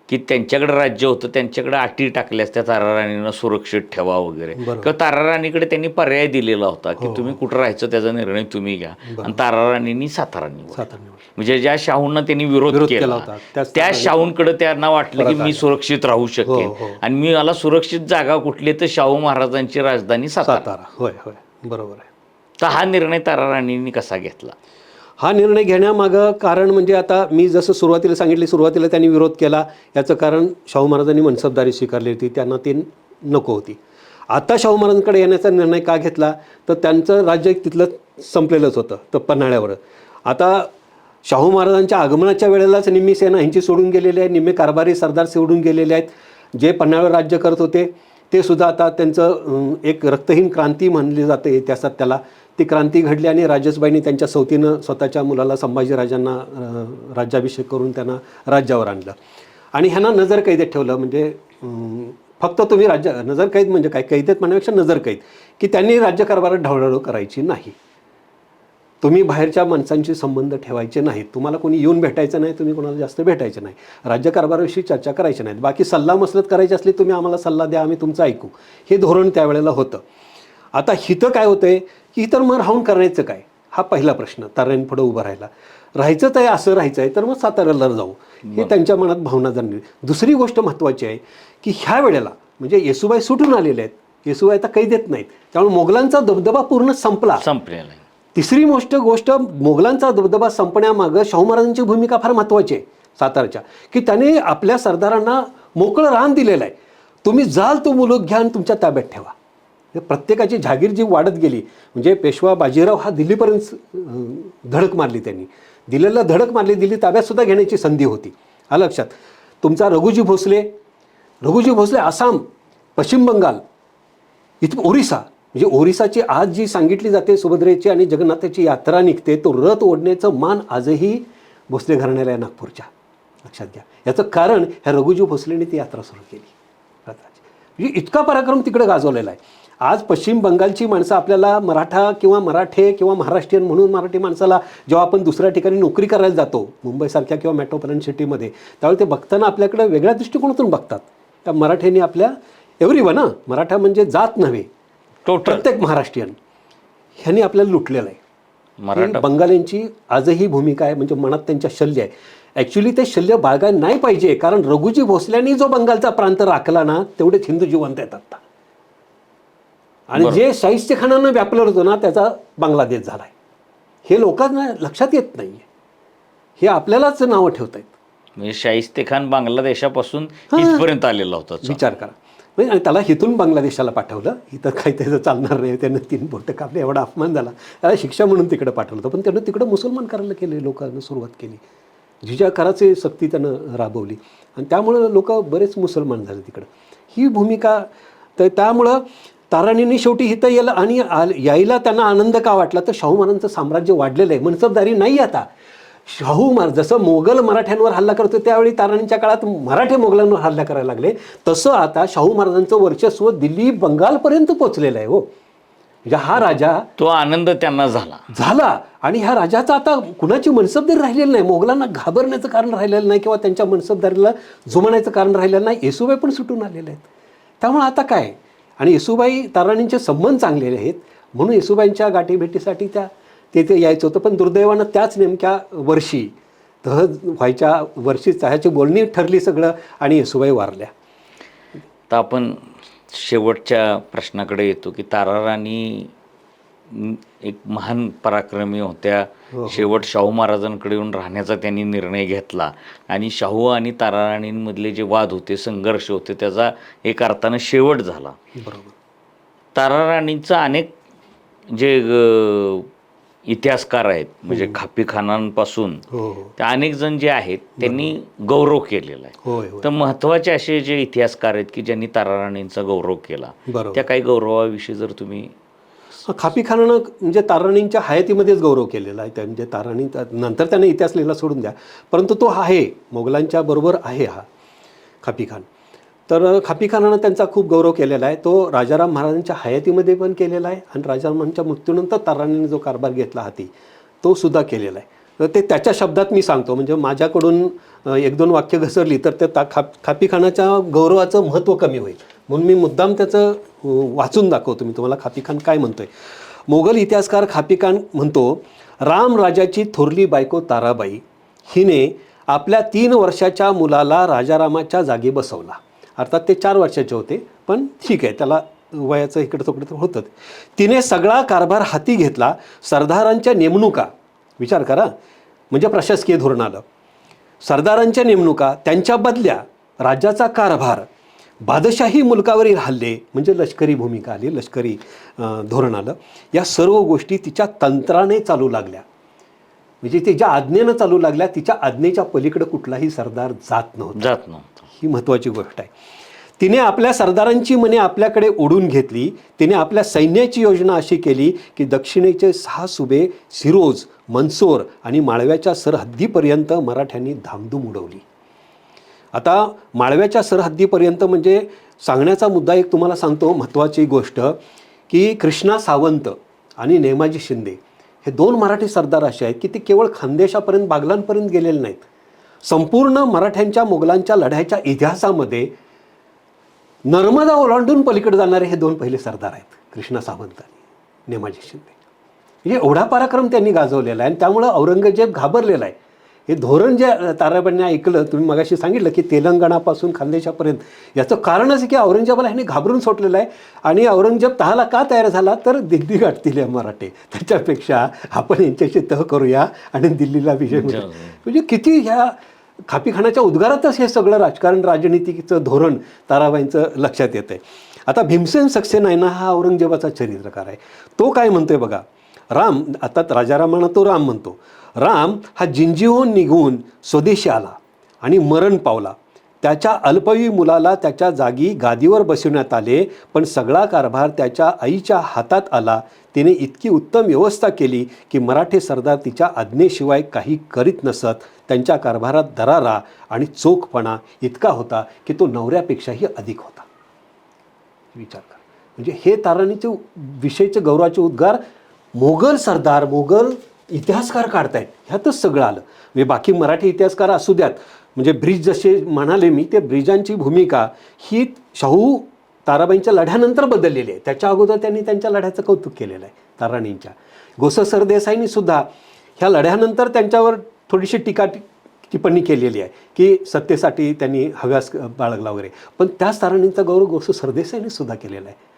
की त्यांच्याकडे राज्य होतं, त्यांच्याकडे अटी टाकल्या असत्या ताराराणींना सुरक्षित ठेवा वगैरे, किंवा ताराराणीकडे त्यांनी पर्याय दिलेला होता की तुम्ही कुठं राहायचं त्याचा निर्णय तुम्ही घ्या, आणि ताराराणींनी सातारा निवडला. म्हणजे ज्या शाहूंना त्यांनी विरोध केला त्या शाहूंकडे त्यांना वाटलं की मी सुरक्षित राहू शकेन आणि मी मला सुरक्षित जागा कुठली, तर शाहू महाराजांची राजधानी सातारा. बरोबर आहे. तर हा निर्णय ताराराणींनी कसा घेतला? हा निर्णय घेण्यामागं कारण म्हणजे आता मी जसं सुरुवातीला सांगितले, सुरुवातीला त्यांनी विरोध केला, याचं कारण शाहू महाराजांनी मनसबदारी स्वीकारली होती, त्यांना ती नको होती. आता शाहू महाराजांकडे येण्याचा निर्णय का घेतला, तर त्यांचं राज्य तिथलं संपलेलंच होतं, तर पन्हाळ्यावर. आता शाहू महाराजांच्या आगमनाच्या वेळेलाच निम्मी सेना ह्यांची सोडून गेलेली आहे, निम्मे कारभारी सरदार सोडून गेलेले आहेत. जे पन्हाळ्यावर राज्य करत होते ते सुद्धा आता त्यांचं एक रक्तहीन क्रांती म्हणली जाते इतिहासात त्याला, ती क्रांती घडली आणि राजसबाईंनी त्यांच्या सवतीनं स्वतःच्या मुलाला संभाजीराजांना राज्याभिषेक करून त्यांना राज्यावर आणलं. आणि ह्यांना नजरकैदेत ठेवलं. म्हणजे फक्त तुम्ही नजरकैद म्हणजे काय, कैदेत म्हणण्यापेक्षा नजरकैद, की त्यांनी राज्यकारभारात ढवळाढवळ करायची नाही, तुम्ही बाहेरच्या माणसांशी संबंध ठेवायचे नाहीत, तुम्हाला कोणी येऊन भेटायचं नाही, तुम्ही कोणाला जास्त भेटायचं नाही, राज्यकारभाराविषयी चर्चा करायची नाहीत, बाकी सल्ला मसलत करायची असली तुम्ही आम्हाला सल्ला द्या, आम्ही तुमचं ऐकू, हे धोरण त्यावेळेला होतं. आता हिथं काय होतंय की तर मग राहून करायचं काय, हा पहिला प्रश्न ताऱ्यांपुढं उभं राहायचंच आहे, असं राहायचं आहे तर मग साताऱ्याला जाऊ, हे त्यांच्या मनात भावना जाणली. दुसरी गोष्ट महत्त्वाची आहे की ह्या वेळेला म्हणजे येसूबाई सुटून आलेले आहेत, येसूबाई आता काही देत नाहीत, त्यामुळे मोगलांचा दबदबा पूर्ण संपलेला आहे. तिसरी गोष्ट मोगलांचा दबदबा संपण्यामागं शाहू महाराजांची भूमिका फार महत्त्वाची आहे सातारच्या, की त्याने आपल्या सरदारांना मोकळं रान दिलेलं आहे, तुम्ही जाल तो मुलूक घ्या आणि तुमच्या ताब्यात ठेवा. प्रत्येकाची जागीर जी वाढत गेली, म्हणजे पेशवा बाजीराव हा दिल्लीपर्यंत धडक मारली, त्यांनी दिल्लीला धडक मारली, दिल्ली ताब्यातसुद्धा घेण्याची संधी होती. आलं लक्षात. तुमचा रघुजी भोसले आसाम, पश्चिम बंगाल, इथं ओरिसा, म्हणजे ओरिसाची आज जी सांगितली जाते सुभद्रेची आणि जगन्नाथाची यात्रा निघते, तो रथ ओढण्याचं मान आजही भोसले घराण्याला आहे नागपूरच्या, लक्षात घ्या. याचं कारण ह्या रघुजी भोसलेने ती यात्रा सुरू केली रथाची. म्हणजे इतका पराक्रम तिकडे गाजवलेला आहे. आज पश्चिम बंगालची माणसं आपल्याला मराठा किंवा मराठे किंवा महाराष्ट्रीयन म्हणून मराठी माणसाला जेव्हा आपण दुसऱ्या ठिकाणी नोकरी करायला जातो, मुंबईसारख्या किंवा मेट्रोपॉलिटन सिटीमध्ये, त्यावेळी ते बघताना आपल्याकडे वेगळ्या दृष्टिकोनातून बघतात. त्या मराठ्यांनी आपल्या एव्हरीवन, मराठा म्हणजे जात नव्हे, प्रत्येक महाराष्ट्रीयन ह्यांनी आपल्याला लुटलेलं आहे. बंगाल्यांची आजही भूमिका आहे, म्हणजे मनात त्यांच्या शल्य आहे. ॲक्च्युली ते शल्य बाळगायला नाही पाहिजे, कारण रघुजी भोसल्यांनी जो बंगालचा प्रांत राखला ना, तेवढेच हिंदू जिवंत आहेत आता. आणि जे शाहिस्ते खानानं व्यापलं होतं ना, त्याचा बांगलादेश झाला आहे, हे लोकांना लक्षात येत नाही आहे. हे आपल्यालाच नावं ठेवत आहेत. म्हणजे शाहिस्ते खान बांगलादेशापासून इथपर्यंत आलेला होता, विचार करा. म्हणजे आणि त्याला हिथून बांगलादेशाला पाठवलं, इथं काही त्याचं चालणार नाही, त्यानं 3 बोटं कापले, एवढा अपमान झाला, त्याला शिक्षा म्हणून तिकडे पाठवलं होतं. पण त्यानं तिकडं मुसलमान करायला केले, लोकांना सुरुवात केली, जिजा कराची सक्ती त्यानं राबवली, आणि त्यामुळं लोक बरेच मुसलमान झाले तिकडं. ही भूमिका. तर त्यामुळं ताराणींनी शेवटी इथं यायला आणि यायला त्यांना आनंद का वाटला, तर शाहू महाराजांचं साम्राज्य वाढलेलं आहे, मनसबदारी नाही. आता शाहू महाराज जसं मोगल मराठ्यांवर हल्ला करतो, त्यावेळी ताराणींच्या काळात मराठे मोगलांवर हल्ला करायला लागले, तसं आता शाहू महाराजांचं वर्चस्व दिल्ली बंगालपर्यंत पोचलेलं आहे. हो, म्हणजे हा राजा, तो आनंद त्यांना झाला. आणि ह्या राजाचा आता कुणाची मनसबदारी राहिलेली नाही, मोगलांना घाबरण्याचं कारण राहिलेलं नाही किंवा त्यांच्या मनसबदारीला जुमानायचं कारण राहिलेलं नाही. येसूबाई पण सुटून आलेले आहेत. त्यामुळे आता काय, आणि येसूबाई ताराणींचे संबंध चांगलेले आहेत, म्हणून येसूबाईंच्या गाठीभेटीसाठी तेथे यायचं होतं. पण दुर्दैवानं त्याच नेमक्या वर्षी तह व्हायच्या वर्षीच ह्याची बोलणी ठरली सगळं, आणि येसूबाई वारल्या. तर आपण शेवटच्या प्रश्नाकडे येतो की ताराराणी एक महान पराक्रमी होत्या. शेवट शाहू महाराजांकडे येऊन राहण्याचा त्यांनी निर्णय घेतला, आणि शाहू आणि ताराराणींमधले जे वाद होते, संघर्ष होते, त्याचा एक अर्थानं शेवट झाला. बरोबर. ताराराणींचा अनेक जे इतिहासकार आहेत, म्हणजे खापी खानांपासून त्या अनेक जण जे आहेत त्यांनी गौरव केलेला आहे. तर महत्त्वाचे असे जे इतिहासकार आहेत की ज्यांनी ताराराणींचा गौरव केला, त्या काही गौरवाविषयी जर तुम्ही. खापी खानानं म्हणजे ताराणींच्या हयातीमध्येच गौरव केलेला आहे. त्या म्हणजे ताराणी नंतर त्याने इतिहास लिहिला सोडून द्या, परंतु तो आहे, मोगलांच्या बरोबर आहे हा खापी खान. तर खापी खानानं त्यांचा खूप गौरव केलेला आहे. तो राजाराम महाराजांच्या हयातीमध्ये पण केलेला आहे, आणि राजारामांच्या मृत्यूनंतर ताराणीने जो कारभार घेतला हाती, तो सुद्धा केलेला आहे. तर ते त्याच्या शब्दात मी सांगतो, म्हणजे माझ्याकडून 1-2 वाक्य घसरली तर त्या खापी खानाच्या गौरवाचं महत्त्व कमी होईल, म्हणून मी मुद्दाम त्याचं वाचून दाखवतो. मी तुम्हाला खापी खान काय म्हणतोय. मोगल इतिहासकार खापी खान म्हणतो, राम राजाची थोरली बायको ताराबाई हिने आपल्या 3 वर्षाच्या मुलाला राजारामाच्या जागी बसवला. अर्थात ते 4 वर्षाचे होते, पण ठीक आहे, त्याला वयाचं इकडं तिकडं तर होतं. तिने सगळा कारभार हाती घेतला. सरदारांच्या नेमणुका, विचार करा, म्हणजे प्रशासकीय धोरण आलं, सरदारांच्या नेमणुका, त्यांच्या बदल्या, राज्याचा कारभार, बादशाही मुलकावरील हल्ले, म्हणजे लष्करी भूमिका आली, लष्करी धोरण आलं. या सर्व गोष्टी तिच्या तंत्राने चालू लागल्या, म्हणजे तिच्या आज्ञेनं चालू लागल्या. तिच्या आज्ञेच्या पलीकडे कुठलाही सरदार जात नव्हता. ही महत्त्वाची गोष्ट आहे. तिने आपल्या सरदारांची मने आपल्याकडे ओढून घेतली. तिने आपल्या सैन्याची योजना अशी केली की दक्षिणेचे 6 सुबे सिरोज, मंदसौर आणि माळव्याच्या सरहद्दीपर्यंत मराठ्यांनी धामधूम उडवली. आता माळव्याच्या सरहद्दीपर्यंत म्हणजे सांगण्याचा मुद्दा एक तुम्हाला सांगतो महत्त्वाची गोष्ट, की कृष्णा सावंत आणि नेमाजी शिंदे हे दोन मराठी सरदार असे आहेत की ते केवळ खानदेशापर्यंत बागलांपर्यंत गेलेले नाहीत. संपूर्ण मराठ्यांच्या मोगलांच्या लढ्याच्या इतिहासामध्ये नर्मदा ओलांडून पलीकडे जाणारे हे दोन पहिले सरदार आहेत, कृष्णा सावंत आणि नेमाजी शिंदे. म्हणजे एवढा पराक्रम त्यांनी गाजवलेला आहे आणि त्यामुळं औरंगजेब घाबरलेला आहे. हे धोरण जे ताराबाईंनी ऐकलं, तुम्ही मगाशी सांगितलं की तेलंगणापासून खानदेशापर्यंत, याचं कारणच आहे की औरंगजेबाला ह्यांनी घाबरून सोडलेलं आहे. आणि औरंगजेब तहाला का तयार झाला, तर दिल्ली गाठतील आहे मराठे, त्याच्यापेक्षा आपण यांच्याशी तह करूया आणि दिल्लीला विजय मिळवू. म्हणजे किती ह्या खापीखानाच्या उद्गारातच हे सगळं राजकारण राजनीतीचं धोरण ताराबाईंचं लक्षात येतं आहे. आता भीमसेन सक्सेना हा औरंगजेबाचा चरित्रकार आहे. तो काय म्हणतोय बघा, राम, आता राजारामांना तो राम म्हणतो, राम हा जिंजीहून निघून स्वदेशी आला आणि मरण पावला. त्याच्या अल्पवयी मुलाला त्याच्या जागी गादीवर बसवण्यात आले, पण सगळा कारभार त्याच्या आईच्या हातात आला. तिने इतकी उत्तम व्यवस्था केली की मराठे सरदार तिच्या आज्ञेशिवाय काही करीत नसत. त्यांच्या कारभारात दरारा आणि चोखपणा इतका होता की तो नवऱ्यापेक्षाही अधिक होता. विचार करा, म्हणजे हे ताराणीचे विषयीचे गौरवाचे उद्गार मोगल सरदार, मोगल इतिहासकार काढतायत. ह्यातच सगळं आलं. म्हणजे बाकी मराठी इतिहासकार असू द्यात, म्हणजे ब्रिज जसे म्हणाले मी, ते ब्रिजांची भूमिका ही शाहू ताराबाईंच्या लढ्यानंतर बदललेली आहे. त्याच्या अगोदर त्यांनी त्यांच्या लढ्याचं कौतुक केलेलं आहे ताराणींच्या. गोसा सरदेसाईंनी सुद्धा ह्या लढ्यानंतर त्यांच्यावर थोडीशी टीका टिप्पणी केलेली आहे की सत्तेसाठी त्यांनी हव्यास बाळगला वगैरे, पण त्याच ताराणींचा गौरव गोसा सरदेसाईंनी सुद्धा केलेला आहे.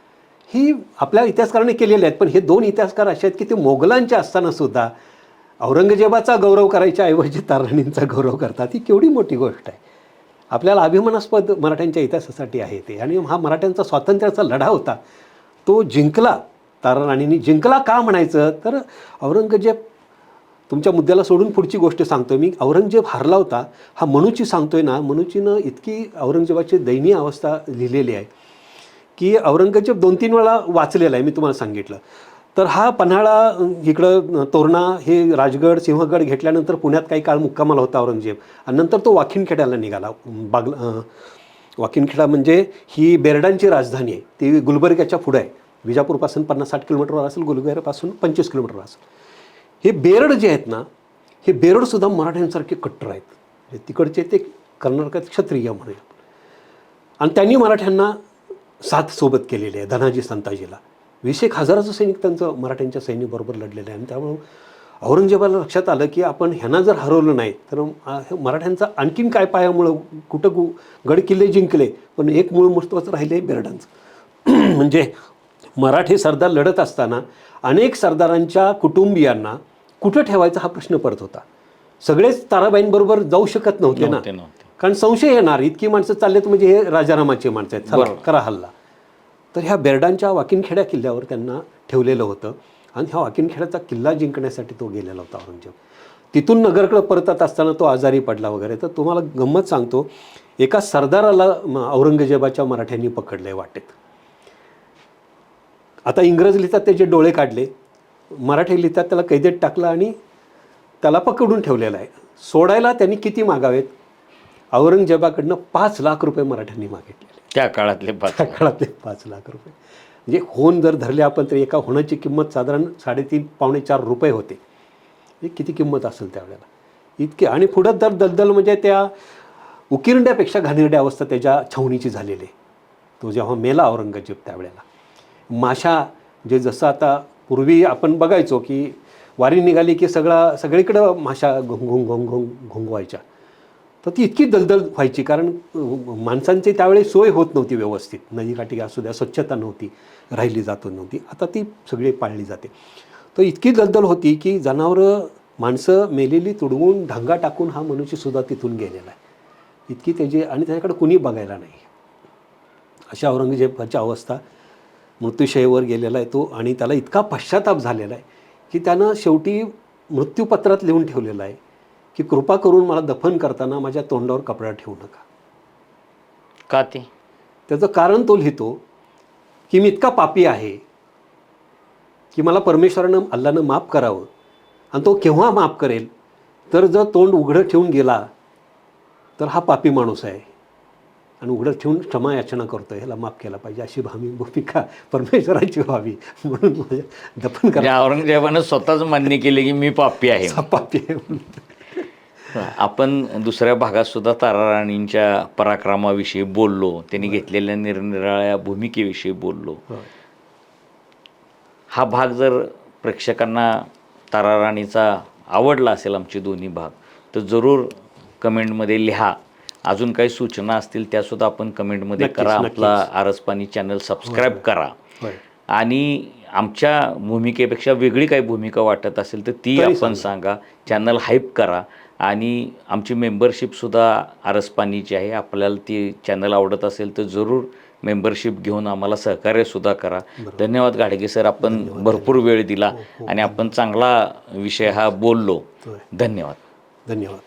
ही आपल्या इतिहासकारांनी केलेले आहेत. पण हे दोन इतिहासकार असे आहेत की ते मोगलांचे असताना सुद्धा औरंगजेबाचा गौरव करायच्या ऐवजी ताराणींचा गौरव करतात. ही केवढी मोठी गोष्ट आहे. आपल्याला अभिमानास्पद मराठ्यांच्या इतिहासासाठी आहे ते. आणि हा मराठ्यांचा स्वातंत्र्याचा लढा होता, तो जिंकला. ताराराणींनी जिंकला का म्हणायचं, तर औरंगजेब, तुमच्या मुद्द्याला सोडून पुढची गोष्ट सांगतोय मी, औरंगजेब हारला होता. हा मनूची सांगतोय ना, मनूचीनं इतकी औरंगजेबाची दयनीय अवस्था लिहिलेली आहे की औरंगजेब 2-3 वेळा वाचलेला आहे मी तुम्हाला सांगितलं. तर हा पन्हाळा, इकडं तोरणा, हे राजगड, सिंहगड घेतल्यानंतर पुण्यात काही काळ मुक्कामाला होता औरंगजेब. आणि नंतर तो वाखीणखेड्याला निघाला. वाखीणखेडा म्हणजे ही बेरडांची राजधानी आहे. ती गुलबर्ग्याच्या पुढं आहे. विजापूरपासून 50-60 किलोमीटरवर असेल, गुलबर्ग्यापासून 25 किलोमीटरवर असेल. हे बेरड जे आहेत ना, हे बेरडसुद्धा मराठ्यांसारखे कट्टर आहेत. तिकडचे ते कर्नाटकात क्षत्रिय म्हणूया. आणि त्यांनी मराठ्यांना साथ सोबत केलेली आहे. धनाजी संताजीला 20,000 सैनिक त्यांचं मराठ्यांच्या सैन्याबरोबर लढलेलं आहे. आणि त्यामुळं औरंगजेबाला लक्षात आलं की आपण ह्यांना जर हरवलं नाही तर मराठ्यांचा आणखीन काय पायामुळं कुठं गड किल्ले जिंकले, पण एक मूळ महत्त्वाचं राहिलं आहे बेरडांचं. म्हणजे मराठी सरदार लढत असताना अनेक सरदारांच्या कुटुंबियांना कुठं ठेवायचा हा प्रश्न पडत होता. सगळेच ताराबाईंबरोबर जाऊ शकत नव्हते ना, कारण संशय येणार, इतकी माणसं चाललेत म्हणजे हे राजारामाची माणसं आहेत, चला करा हल्ला. तर ह्या बेरडांच्या वाकिनखेड्या किल्ल्यावर त्यांना ठेवलेलं होतं. आणि ह्या वाकिनखेड्याचा किल्ला जिंकण्यासाठी तो गेलेला होता औरंगजेब. तिथून नगरकडे परतत असताना तो आजारी पडला वगैरे. तर तुम्हाला गंमत सांगतो, एका सरदाराला औरंगजेबाच्या मराठ्यांनी पकडलं आहे वाटेत. आता इंग्रज लिहितात त्याचे डोळे काढले, मराठी लिहितात त्याला कैदेत टाकलं आणि त्याला पकडून ठेवलेलं आहे. सोडायला त्यांनी किती मागावेत, औरंगजेबाकडनं 5 लाख रुपये मराठ्यांनी मागितलेले. त्या काळातले 5 लाख रुपये. म्हणजे होन जर धरले आपण तर एका होणाची किंमत साधारण 3.5-4 रुपये होते. हे किती किंमत असेल त्यावेळेला इतके. आणि पुढं तर दलदल म्हणजे त्या उकिरड्यापेक्षा घाणेरड्या अवस्था त्याच्या छावणीची झालेली आहे. तो जेव्हा मेला औरंगजेब त्यावेळेला माशा, जे जसं आता पूर्वी आपण बघायचो की वारी निघाली की सगळीकडं माशा घोंगवायच्या, तर ती इतकी दलदल व्हायची. कारण माणसांची त्यावेळी सोय होत नव्हती व्यवस्थित. नदीकाठी असू द्या, स्वच्छता नव्हती, राहिली जात नव्हती. आता ती सगळी पाळली जाते. तर इतकी दलदल होती की जनावरं, माणसं मेलेली तुडवून ढांगा टाकून हा मनुष्यसुद्धा तिथून गेलेला आहे. इतकी त्याची, आणि त्याच्याकडे कुणी बघायला नाही. अशा औरंगजेबाची अवस्था, मृत्यूशय्येवर गेलेला आहे तो. आणि त्याला इतका पश्चाताप झालेला आहे की त्यानं शेवटी मृत्यूपत्रात लिहून ठेवलेलं आहे की कृपा करून मला दफन करताना माझ्या तोंडावर कपडा ठेवू नका. का ते? त्याचं कारण तो लिहितो की मी इतका पापी आहे की मला परमेश्वरानं, अल्लानं माफ करावं. आणि तो केव्हा माफ करेल, तर जर तोंड उघडं ठेवून गेला तर हा पापी माणूस आहे आणि उघडं ठेवून क्षमा याचना करतोय, ह्याला माफ केला पाहिजे, अशी भूमिका परमेश्वराची व्हावी म्हणून माझ्या दफन म्हणजे करा औरंगजेबानं स्वतःच मान्य केले की मी पापी आहे. पापी आहे म्हणून. आपण दुसऱ्या भागात सुद्धा ताराराणींच्या पराक्रमाविषयी बोललो, त्यांनी घेतलेल्या निरनिराळ्या भूमिकेविषयी बोललो. होय. हा भाग जर प्रेक्षकांना ताराराणीचा आवडला असेल, आमचे दोन्ही भाग, तर जरूर कमेंटमध्ये लिहा. अजून काही सूचना असतील त्यासुद्धा आपण कमेंटमध्ये नक्कीच, करा. नक्कीच. आपला आरसपाणी चॅनल सबस्क्राईब करा. होय. आणि आमच्या भूमिकेपेक्षा वेगळी काही भूमिका वाटत असेल तर ती तरी आपण सांगा. चॅनल हाईप करा. आणि आमची मेंबरशिपसुद्धा आरसपाणीची आहे. आपल्याला ती चॅनल आवडत असेल तर जरूर मेंबरशिप घेऊन आम्हाला सहकार्यसुद्धा करा. धन्यवाद गाडगे सर, आपण भरपूर वेळ दिला आणि आपण चांगला विषय हा बोललो. होय. धन्यवाद. धन्यवाद.